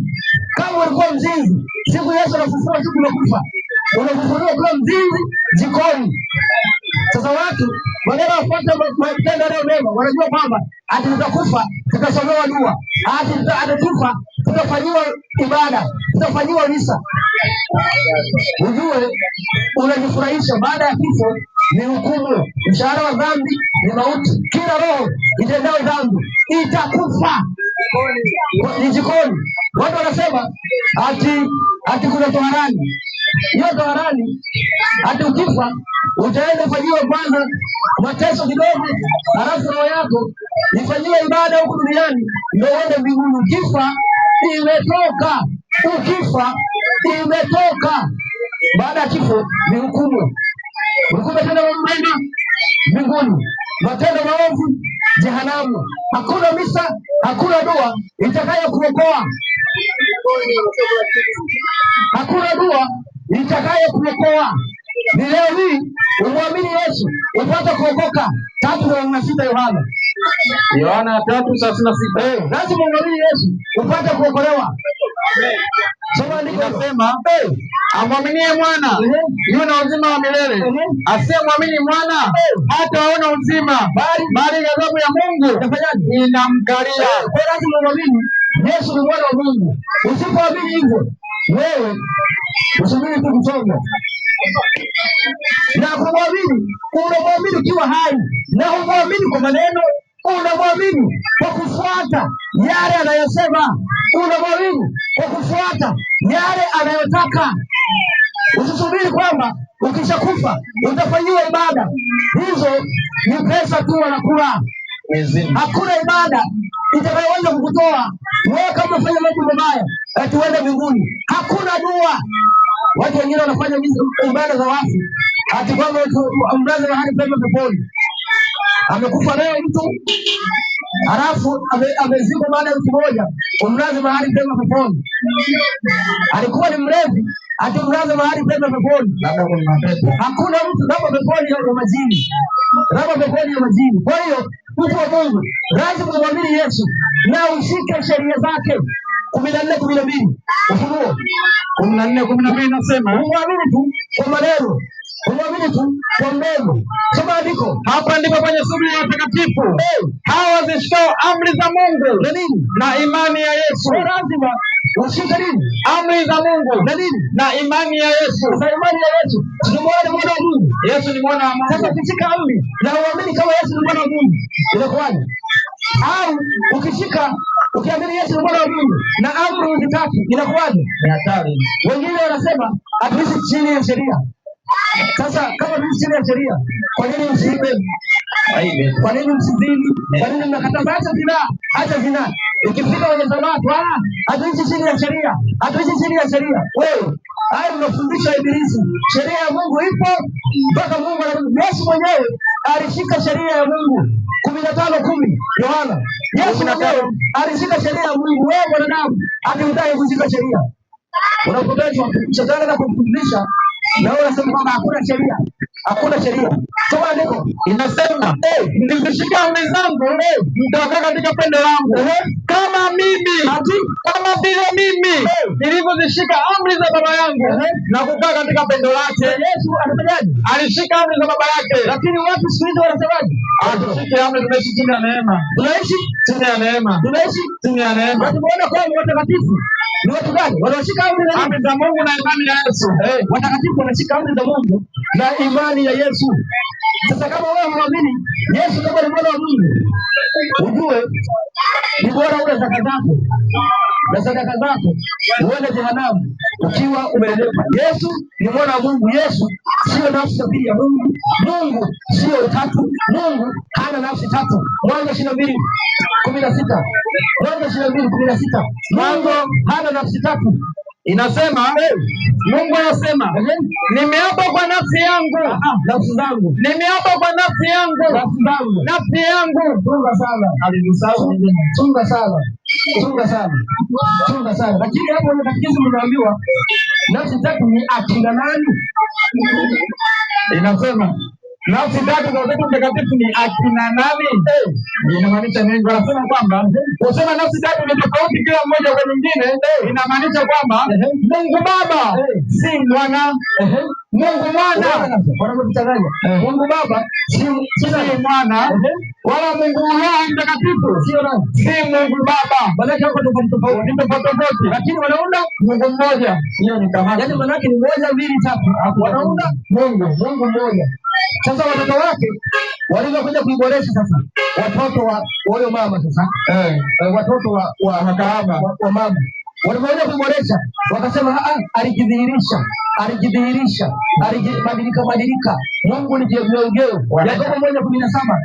Kama ulikuwa mzinzi, siku Yesu anafufua siku umekufa, unafufuliwa ukiwa mzinzi jikoni. Sasa watu wanaenda wafuata matendo leo mema, wanajua kwamba ati tutakufa tutasomewa dua, ati tutatufa tutafanyiwa ibada, tutafanyiwa misa. Ujue unajifurahisha. Baada ya kifo ni hukumu. Mshahara wa dhambi ni mauti. Kila roho itendayo dhambi itakufa ni jikoni. Watu wanasema ati kuna toharani. Hiyo toharani ati ukifa utaenda fanyiwa kwanza mateso kidogo, halafu roho yako ifanyiwe ibada huku duniani ndio uende mbinguni. Ukifa imetoka. Baada ya kifo ni hukumu. Ulikuwa tena mema mbinguni, matendo maovu jehanamu. Hakuna misa, hakuna dua itakayokuokoa. Hakuna dua itakayokuokoa. Ni leo hii umwamini Yesu upate kuokoka. 3:36 Yohana 3:36. Lazima umwamini Yesu upate kuokolewa. Soma andiko linasema, amwaminie mwana yuna uzima wa milele. Asiyemwamini mwana hataona uzima, bali ghadhabu ya Mungu inamkalia. Kwa lazima umwamini Yesu ni mwana wa Mungu. Usipoamini hivyo, wewe usubiri tu kusonga. Na kumwamini, unamwamini ukiwa hai, na umwamini kwa maneno, unamwamini kwa kufuata yale anayosema, unamwamini kwa kufuata yale anayotaka. Usisubiri kwamba ukishakufa utafanyiwa ibada. Hizo ni pesa tu wanakula. Hakuna ibada itakayoweza kukutoa wewe kama unafanya mambo mabaya ati uende mbinguni. Hakuna dua. Watu wengine wanafanya ibada za wafu ati kwamba mlaze mahali pema peponi. Amekufa leo mtu, halafu amezikwa baada ya wiki moja, umlaze mahali pema peponi. Alikuwa ni mlevi, atumlaze mahali pema peponi. Hakuna mtu labda peponi ya majini, labda peponi ya majini. Kwa hiyo mtu wa Mungu lazima umwamini Yesu na ushike sheria zake. 14:12 Ufunuo 14:12 nasema umwamini tu kwa maneno, umwamini tu kwa neno. Soma andiko. Hapa ndipo kwenye sura ya watakatifu hawa zishikao amri za Mungu na nini? Na imani ya Yesu. Lazima ushike nini? Amri za Mungu na nini? Na imani ya Yesu. Na imani ya Yesu. Ni mwana wa Mungu. Yesu ni mwana wa Mungu. Sasa ukishika amri na uamini kama Yesu ni mwana wa Mungu, inakuwaje? Au ukishika ukiamini Yesu ni mwana wa Mungu na amri uzitaki, inakuwaje? Ni hatari. Wengine wanasema hatuishi chini ya sheria. Sasa kama tuishi chini ya sheria, kwa nini msiibe? Kwa nini msizini? Kwa nini mnakataza acha zina? Acha zina. Ukifika kwenye Sabato, hatuishi chini ya sheria. Hatuishi chini ya sheria. Wewe, hayo mnafundisha Ibilisi. Sheria ya Mungu ipo mpaka Mungu Yesu mwenyewe alishika sheria ya Mungu. 15:10 Yohana. Yesu mwenyewe alishika sheria ya Mungu. Wewe mwanadamu, hata kushika sheria. Unapotezwa shetani na kufundisha na wewe unasema kwamba hakuna sheria. Hakuna sheria. Soma andiko. Inasema, "Mkishika amri zangu, mtakaa katika pendo langu." Kama vile mimi nilivyozishika amri za Baba yangu na kukaa katika pendo lake. Yesu anafanyaje? Alishika amri za Baba yake. Lakini watu siku hizi wanasemaje? Tushike amri, tunaishi chini ya neema. Tunaishi chini ya neema. Tunaishi chini ya neema. Tumeona kwa watakatifu ni watu gani? Wanashika amri za Mungu na imani ya Yesu. Watakatifu wanashika amri za Mungu na imani ya Yesu. Sasa kama wewe unaamini Yesu kama ni mwana wa Mungu, ujue ni bora ule zaka zako na sadaka zako uende jehanamu ukiwa umeelewa. Yesu ni mwana wa Mungu. Yesu sio nafsi ya pili ya Mungu. Mungu sio utatu. Mungu hana nafsi tatu. Mwanzo 22:16. Mwanzo 22:16. Mungu hana nafsi tatu. Inasema Mungu anasema, nimeapa kwa nafsi yangu, nafsi zangu, nimeapa kwa nafsi yangu, nafsi zangu, nafsi yangu. Chunga sana, chunga sana, chunga sana, chunga sana. Lakini hapo ni katikisi mnaambiwa nafsi tatu ni akina nani? Inasema nafsi tatu za Utatu Mtakatifu ni akina nani? Inamaanisha nini? Wanasema kwamba kusema nafsi tatu ni tofauti kila mmoja kwa mwingine, inamaanisha kwamba Mungu Baba si Mwana, Mungu Mwana wanakuchanganya. Mungu Baba si Mwana, wala Mungu Roho Mtakatifu si Mungu Baba. Maana hapo tofauti, lakini wanaunda Mungu mmoja. Hiyo ni kama yaani maana ni 1 2 3 wanaunda Mungu mmoja. Sasa watoto wake walivyokuja kuiboresha sasa, watoto wa huyo mama sasa, watoto wa makahaba wa mama walivyokuja kuiboresha, wakasema alijidhihirisha, badilika. Mungu ni kigeugeu. Yakobo 1:17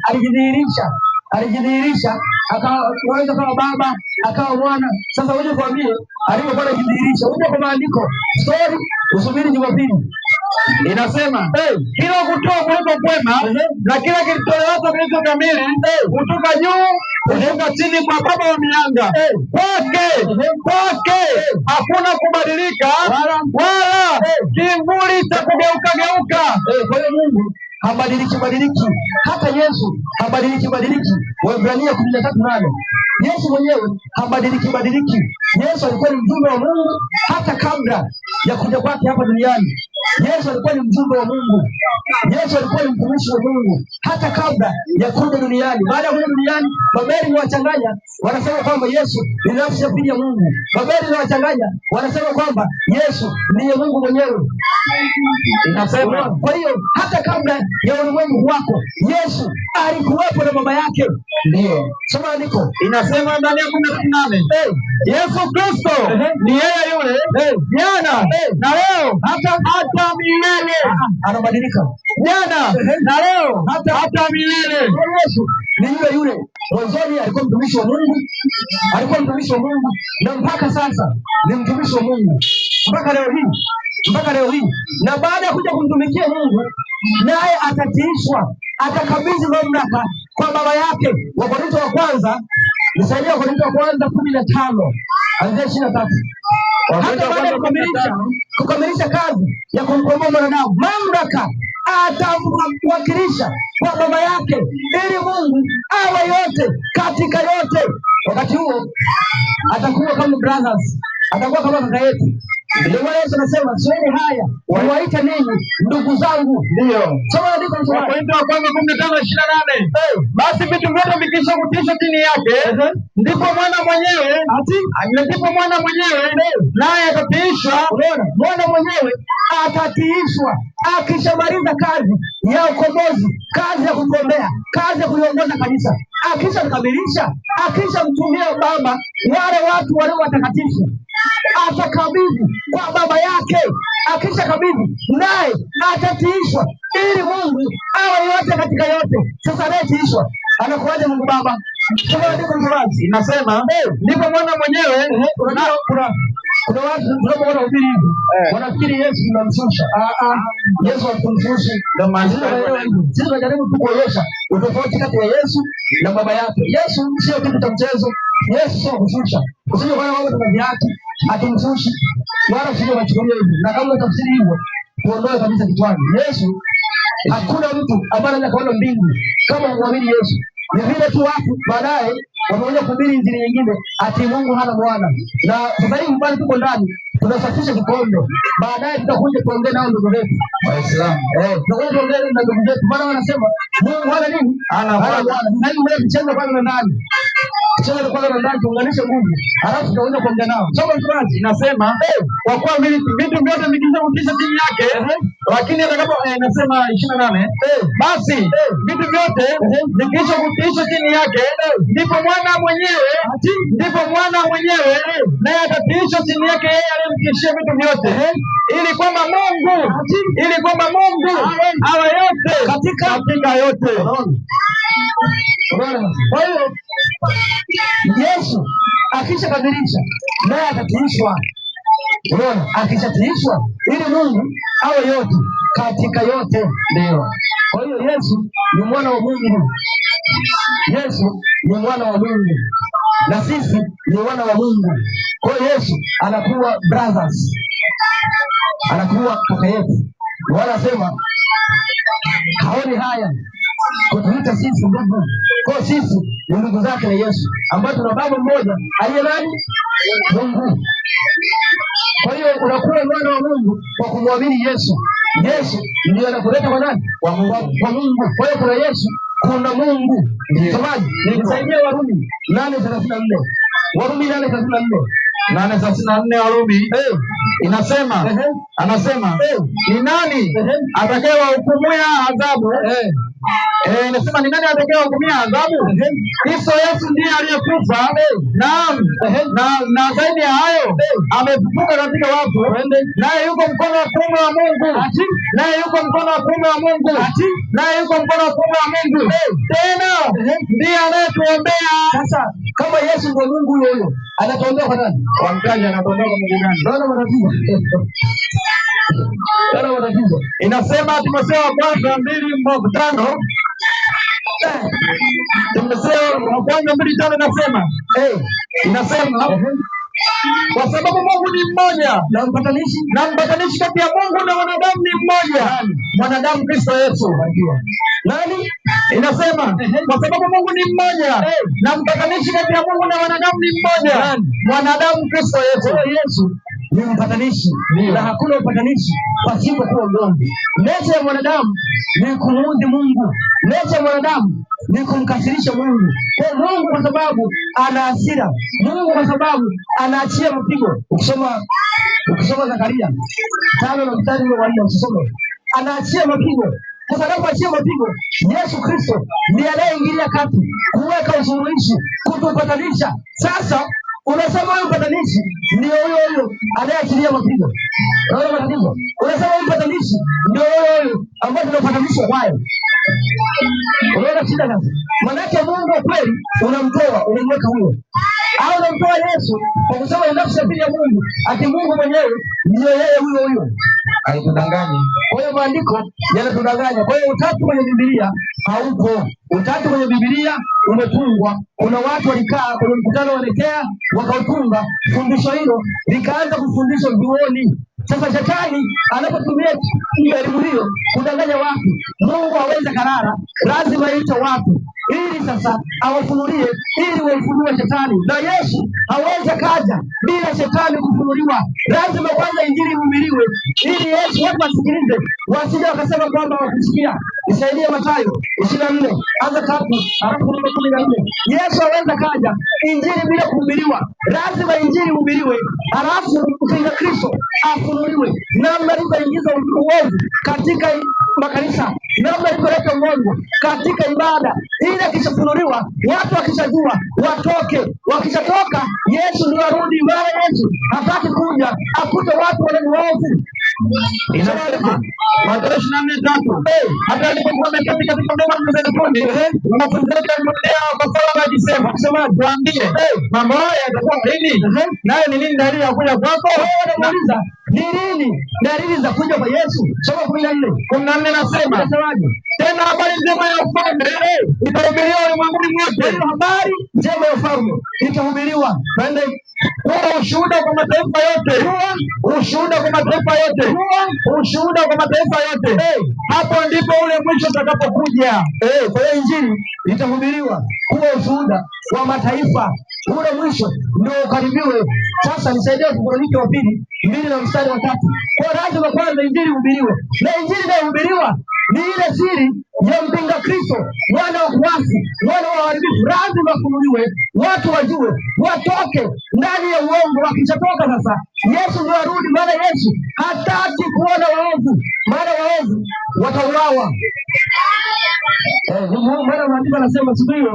alijidhihirisha, akaanza kama Baba, akawa Mwana. Sasa uje kuambie alipokuwa anajidhihirisha, uje kwa maandiko, story usubiri Jumapili. Inasema kila kutoa kuliko kwema na kila kilitolewacho kilicho kamili kutoka juu kutoka chini kwa Baba wa mianga. Kwake hakuna kubadilika wala kivuli cha kugeuka. Kwa hiyo Mungu habadiliki. Hata Yesu habadiliki. Waebrania 13:8. Yesu mwenyewe habadiliki. Yesu alikuwa ni mjumbe wa Mungu hata kabla ya kuja kwake hapa duniani. Yesu alikuwa ni mjumbe wa Mungu. Yesu alikuwa ni mtumishi wa Mungu hata kabla ya kuja duniani. Baada ya kuja duniani, Babeli wachanganya, wanasema kwamba Yesu ni nafsi ya pili ya Mungu. Babeli wachanganya, wanasema kwamba Yesu ndiye Mungu mwenyewe. Inasema kwa hiyo hata kabla ya ulimwengu wako Yesu alikuwepo na Baba yake. Ndio. Soma andiko. Inasema ndani ya 18. Yesu Kristo ni yeye yule jana na leo hata milele. Anabadilika. Jana na leo hata milele. Yesu ni yule. Mwanzoni alikuwa mtumishi wa Mungu. Na mpaka sasa ni mtumishi wa Mungu. Mpaka leo hii. Na baada ya kuja kumtumikia Mungu, naye atatiishwa, atakabidhi mamlaka kwa baba yake. Wakorintho wa kwanza, nisaidia Wakorintho wa kwanza 15 kuanzia 23. Hata baada ya kukamilisha kazi ya kumkomboa mwanadamu, mamlaka atamwakilisha kwa baba yake ili Mungu awe yote katika yote. Wakati huo atakuwa kama brothers, atakuwa kama kaka yetu. Ndio maana Yesu anasema sioni haya kuwaita ninyi ndugu zangu. Ndio. Soma andiko la Wakorintho wa kwanza 15:28. Basi vitu vyote vikisha kutiishwa chini yake, ndipo mwana mwenyewe naye atatiishwa. Unaona? Mwana mwenyewe atatiishwa akishamaliza kazi ya ukombozi, kazi ya kugombea, kazi ya kuliongoza kanisa. Akishamkamilisha, akishamtumia Baba wale watu walio watakatifu, atakabidhi kwa baba yake. Akishakabidhi, naye atatiishwa ili Mungu awe yote katika yote. Sasa anayetiishwa anakuwaje Mungu Baba? Inasema ndipo mwana mwenyewe. Kuna watu tunapoona ubiri hivi wanafikiri Yesu tunamshusha. Yesu hatumshushi. Ndio maana sisi tunajaribu tu kuonyesha utofauti kati ya Yesu na baba yake. Yesu sio kitu cha mchezo. Yesu sio kushusha. Usije kwa wao tuna viatu hatumshushi wala sio wachukulia hivi. Na kama tafsiri hivyo tuondoe kabisa kichwani. Yesu, hakuna mtu ambaye anaweza kuona mbingu kama muamini Yesu. Ni vile tu watu baadaye wanaanza kuhubiri injili nyingine ati Mungu hana mwana. Na sasa hivi mbali tuko ndani tunasafisha kikombe. Baadaye tutakuja kuongea nao ndugu zetu Waislamu. Tutakuja kuongea na ndugu zetu. Maana wanasema Mungu hana nini? Hana mwana. Na hiyo ndio mchenga kwanza na ndani. Mchenga kwanza na ndani tuunganishe nguvu. Alafu tutakuja kuongea nao. Soma Mtume inasema kwa kuwa vitu vyote vikisha kutisha chini yake, lakini atakapo inasema 28, basi vitu vyote vikisha kutisha chini yake, ndipo mwana mwenyewe naye atatiishwa chini yake yeye aliyemtishia vitu vyote, ili kwamba Mungu awe yote katika yote. Kwa hiyo Yesu akishakamilisha naye atatiishwa. Unaona, akishatiishwa ili Mungu awe yote katika yote. Ndio. Kwa hiyo Yesu ni mwana wa Mungu. Yesu ni mwana wa Mungu na sisi ni wana wa Mungu. Kwa hiyo Yesu anakuwa brothers, anakuwa kaka yetu. Wanasema haoni haya kutuita sisi ndugu. Kwa sisi ni ndugu zake na Yesu, ambaye tuna baba mmoja aliye nani? Mungu. Kwa hiyo unakuwa mwana wa Mungu kwa kumwamini Yesu. Yesu ndiye anakuleta kwa nani? Kwa Mungu. Kwa hiyo kuna Yesu, kuna Mungu. Somaji, nisaidie Warumi 8:34. Warumi 8:34 Warumi. Inasema, anasema ni nani atakayewahukumia adhabu? Inasema ni nani atakayewahukumia adhabu? Kristo Yesu ndiye aliyekufa, naam, na zaidi ya hayo amefufuka katika wafu, naye yuko mkono wa kuume wa Mungu, tena ndiye anayetuombea. Sasa kama Yesu ndio Mungu huyo anatuombea kwa nani? Kwa mtaji anatuombea kwa Mungu gani? Naona matatizo. Inasema Timotheo wa kwanza 2:5. Timotheo wa kwanza 2:5 inasema kwa sababu Mungu ni mmoja na mpatanishi kati ya Mungu na wanadamu ni mmoja, mwanadamu Kristo Yesu. Nani? Inasema kwa sababu Mungu ni mmoja na mpatanishi kati ya Mungu na wanadamu ni mmoja, mwanadamu Kristo Yesu. Yesu ni mpatanishi na hakuna upatanishi pasipo kuwa ugomvi. Necha ya mwanadamu ni kumuudhi Mungu. Necha ya mwanadamu ni kumkasirisha Mungu. Kwa Mungu kwa sababu ana hasira, Mungu kwa sababu anaachia mapigo. Ukisoma Zakaria 5:4 usisome. Anaachia mapigo. Kwa sababu anaachia mapigo, Yesu Kristo ndiye anayeingilia kati kuweka usuluhishi, kutupatanisha. Sasa unasema huyu mpatanishi ndio huyo anayeachilia mapigo. Unaona matatizo? Unasema huyu mpatanishi ndio huyo ambaye tunapatanishwa kwaye. Unaona shida sasa? Manake Mungu kweli unamtoa, unamweka huyo. Au unamtoa Yesu kwa kusema ni nafsi ya pili ya Mungu. Ati Mungu mwenyewe ndio yeye huyo. Haitudanganye. Kwa hiyo maandiko yanatudanganya. Kwa hiyo utatu kwenye Biblia haupo. Utatu kwenye Biblia umetungwa. Kuna watu walikaa kwenye mkutano wa Nikea wakautunga fundisho hilo likaanza kufundishwa vyuoni. Sasa shetani anapotumia elimu hiyo kudanganya watu, Mungu hawezi karara, lazima aite watu ili sasa awafunulie, ili waifunue shetani. Na Yesu hawezi kaja bila shetani kufunuliwa. Lazima kwanza injili ihubiriwe ili Yesu watu wasikilize, wasije wakasema kwamba wakusikia. Isaidie Mathayo 24 anza 3 alafu 14. Yesu hawezi kaja injili bila kuhubiriwa. Lazima injili ihubiriwe, alafu mpinga Kristo afunuliwe. Namna alivyoingiza uovu katika makanisa, namna alivyoleta uongo katika ibada, ili akishafunuliwa watu wakishajua watoke. Wakishatoka Yesu ndio arudi. Maana Yesu hataki kuja akute watu wale uovu. Inasema Mathayo 24:3 hata alipokuwa ameketi katika mlima wa Mizeituni, wanafunzi wake walimwendea wakasema, akisema tuambie mambo haya yatakuwa lini, nayo ni nini dalili ya kuja kwako? Wanamuuliza ni nini dalili za kuja kwa Yesu? Soma 14 nasema tena habari njema ya ufalme itahubiriwa ulimwenguni mwote. Habari njema ya ufalme itahubiriwa. Twende. Ushuhuda kwa mataifa yote. Ushuhuda kwa mataifa yote. Ushuhuda kwa mataifa yote. Hapo ndipo ule mwisho utakapokuja. Kwa hiyo injili itahubiriwa kuwa ushuhuda kwa mataifa. Ule mwisho ndio ukaribiwe. Sasa nisaidie Wathesalonike wa pili 2:3. Kwa lazima kwanza injili ihubiriwe. Na injili inayohubiriwa ni ile siri ya mpinga Kristo, wana wa kuasi, wana wa uharibifu. Lazima wafunuliwe, watu wajue, watoke ndani ya uongo. Wakishatoka sasa Yesu ndio arudi. Maana Yesu hataki kuona waovu, maana waovu watauawa. Maana maandiko yanasema siku hiyo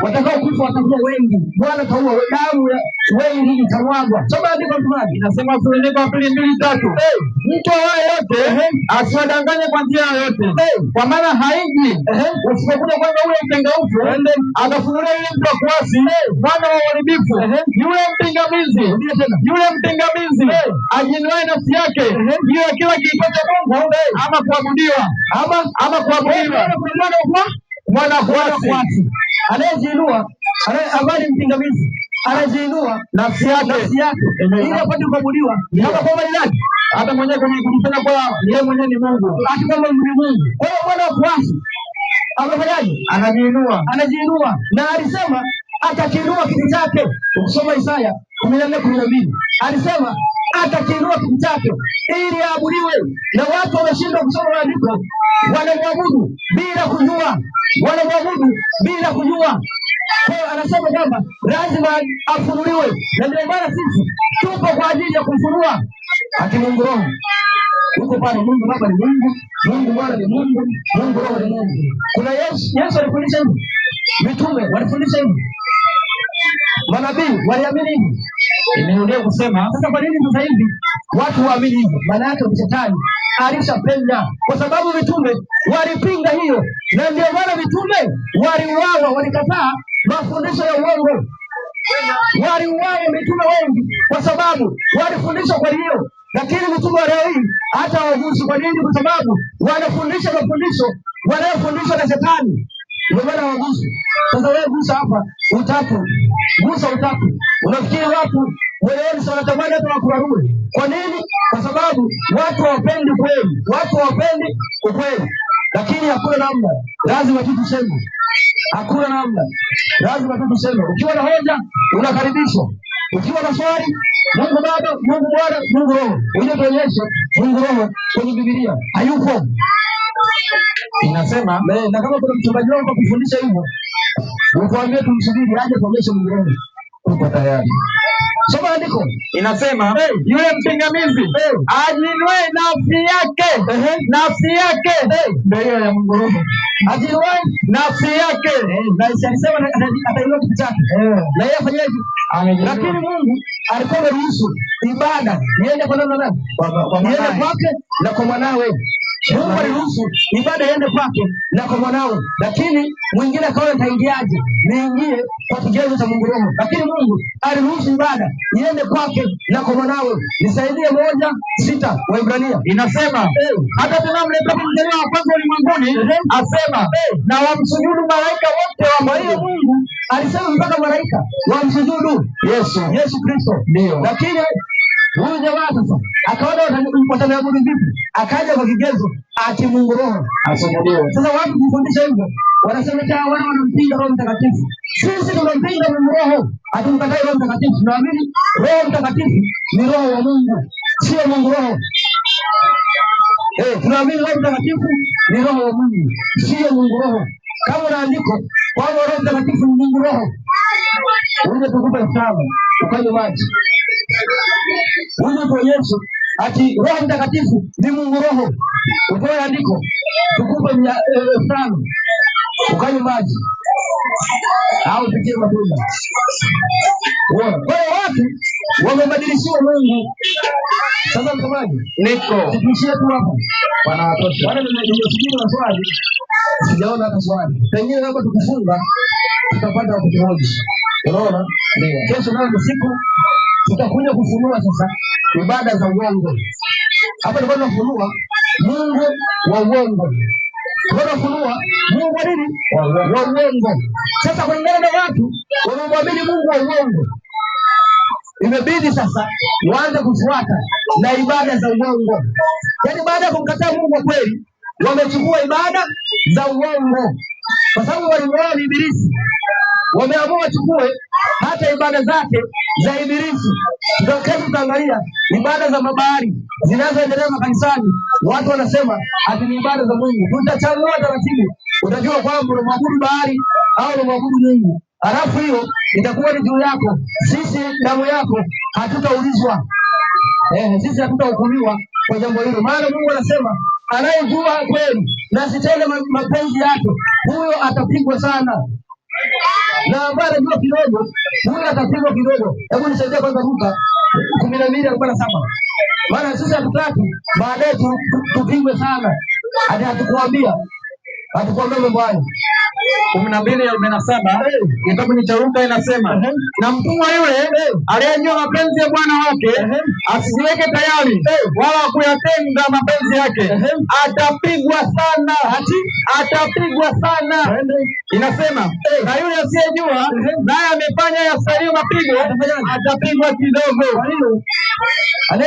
watakao kufa watakuwa wengi. Bwana ataua, damu ya wengi itamwagwa. Soma andiko mtumaji. Inasema Wathesalonike wa pili 2:3 mtu awaye yote asiwadanganye kwa njia yoyote, kwa maana haiji usipokuja kwanza ule mtengaufu akafunulia yule mtu wa kuasi, mwana wa uharibifu, yule mpingamizi ajinuaye nafsi yake juu ya kila kiitwacho Mungu ama kuabudiwa ama kuabudiwa, mwana wa kuasi anayejiinua, ambaye mpingamizi anajiinua nafsi yake ili apate kuabudiwa kama kwamba ni nani? Hata mwenyewe kujifanya kwa yeye mwenyewe ni Mungu, ati kwamba ni Mungu. Kwa hiyo mwana wa kuasi amefanyaje? Anajiinua, na alisema atakiinua kiti chake. Ukisoma Isaya 14:12 alisema atakiinua kiti chake ili aabudiwe. Na watu wameshindwa kusoma maandiko, wanamwabudu bila kujua, Kwa hiyo anasema kwamba lazima afunuliwe, na ndio maana sisi tupo kwa ajili ya kufunua. Ati Mungu Roho uko pale, Mungu Baba ni Mungu, Mungu Mwana ni Mungu, Mungu Roho ni Mungu. Kuna Yesu alifundisha hivi, mitume walifundisha hivi, manabii waliamini hivi. Nimerudia kusema sasa, kwa nini sasa hivi watu waamini hivi? Maana yake shetani alishapenya, kwa sababu mitume walipinga hiyo, na ndio maana mitume waliuawa, walikataa mafundisho ya uongo. Waliuawa mitume wengi kwa sababu walifundisha kwa hiyo. Lakini mitume wa leo hii hata hawagusi. Kwa nini? Kwa sababu wanafundisha mafundisho wanayofundishwa na shetani, ndio maana hawagusi. Sasa wewe gusa hapa utatu, gusa utatu, unafikiri watu wale wanatamani hata wakurarue. Kwa nini? Kwa sababu watu hawapendi kweli, watu hawapendi ukweli. Lakini hakuna namna, lazima tu tuseme. Hakuna namna, lazima tu tuseme. Ukiwa na hoja unakaribishwa, ukiwa na swali, Mungu Baba, Mungu Mwana, Mungu Roho, uje tuonyeshe Mungu Roho kwenye Biblia hayupo. Inasema na kama kuna mchungaji wako kufundisha hivyo, utuambie tumsubiri aje tuonyeshe Mungu Roho. Uko tayari? Soma andiko. Inasema yule mpingamizi ajiinue nafsi yake mbele ya Mungu Roho. Ajiinue nafsi yake. Na alisema atainua kitu chake. Na yeye afanyaje? Lakini Mungu alikuwa ameruhusu ibada iende kwa nani? Iende kwake na kwa mwanawe. Mungu aliruhusu ibada iende kwake na kwa mwanawe, lakini mwingine akaona nitaingiaje? Niingie kwa kigezo cha Mungu Roho, lakini Mungu aliruhusu ibada iende kwake na kwa mwanawe. Nisaidie 1:6 Waebrania inasema hata tunamleta mzaliwa wa kwanza ulimwenguni, asema na wamsujudu malaika wote wa. Kwa hiyo Mungu alisema mpaka malaika wamsujudu Yesu Kristo. Ndio, lakini huyu jamaa sasa akaona wataniabudu vipi? Akaja kwa kigezo ati Mungu Roho asujudiwe. Sasa watu kufundisha hivyo wanasema wale wanampinga Roho Mtakatifu. Sisi tunampinga Mungu Roho, hatumkatai Roho Mtakatifu. Tunaamini Roho Mtakatifu ni Roho wa Mungu, sio Mungu Roho. Tunaamini Roho Mtakatifu ni Roho wa Mungu, sio Mungu Roho. Kama unaandiko kwamba Roho Mtakatifu ni Mungu Roho, uje tukupe mfano ukanywe maji. Uje tuonyeshe ati Roho Mtakatifu ni Mungu Roho, utoe andiko tukupe mfano ukanywe maji au pitie matunda. Kwa hiyo watu wamebadilishiwa Mungu. Sasa mtazamaji, tuishie tu hapo. Wanawatosha. Wale nimesubiri maswali, sijaona hata swali. Pengine labda tukifunga tutapata wakati mmoja. Unaona? Ndio. Kesho nayo ni siku tutakuja kufunua sasa ibada za uongo. Hapa ndipo tunafunua Mungu wa uongo. Tunafunua Mungu wa nini? Wa uongo. Sasa kulingana na watu wanaoamini Mungu wa uongo, imebidi sasa waanze kufuata na ibada za uongo. Yaani baada ya kumkataa Mungu wa kweli, wamechukua ibada za uongo. Kwa sababu walimwona Ibilisi, wameamua wachukue hata ibada zake za Ibilisi. Tutaangalia ibada za mabahari zinazoendelea makanisani. Watu wanasema ati ni ibada za Mungu. Tutachagua taratibu, utajua kwamba unamwabudu bahari au unamwabudu Mungu. Halafu hiyo itakuwa ni juu yako. Sisi damu yako hatutaulizwa. Sisi hatutahukumiwa kwa jambo hilo. Maana Mungu anasema anayejua kweli na asitende mapenzi yake, huyo atapigwa sana. Na ambaye anajua kidogo, huyo atapigwa kidogo. Hebu nisaidie kwanza Luka 12:47. Maana sisi hatutaki baadaye tupigwe sana. Hadi hatukuambia mambo hayo. 12:47 kitabu cha Luka inasema na mtumwa yule aliyejua mapenzi ya bwana wake asijiweke tayari wala kuyatenda mapenzi yake, atapigwa sana. Atapigwa sana. Inasema na yule asiyejua naye amefanya yastahili mapigo, atapigwa kidogo.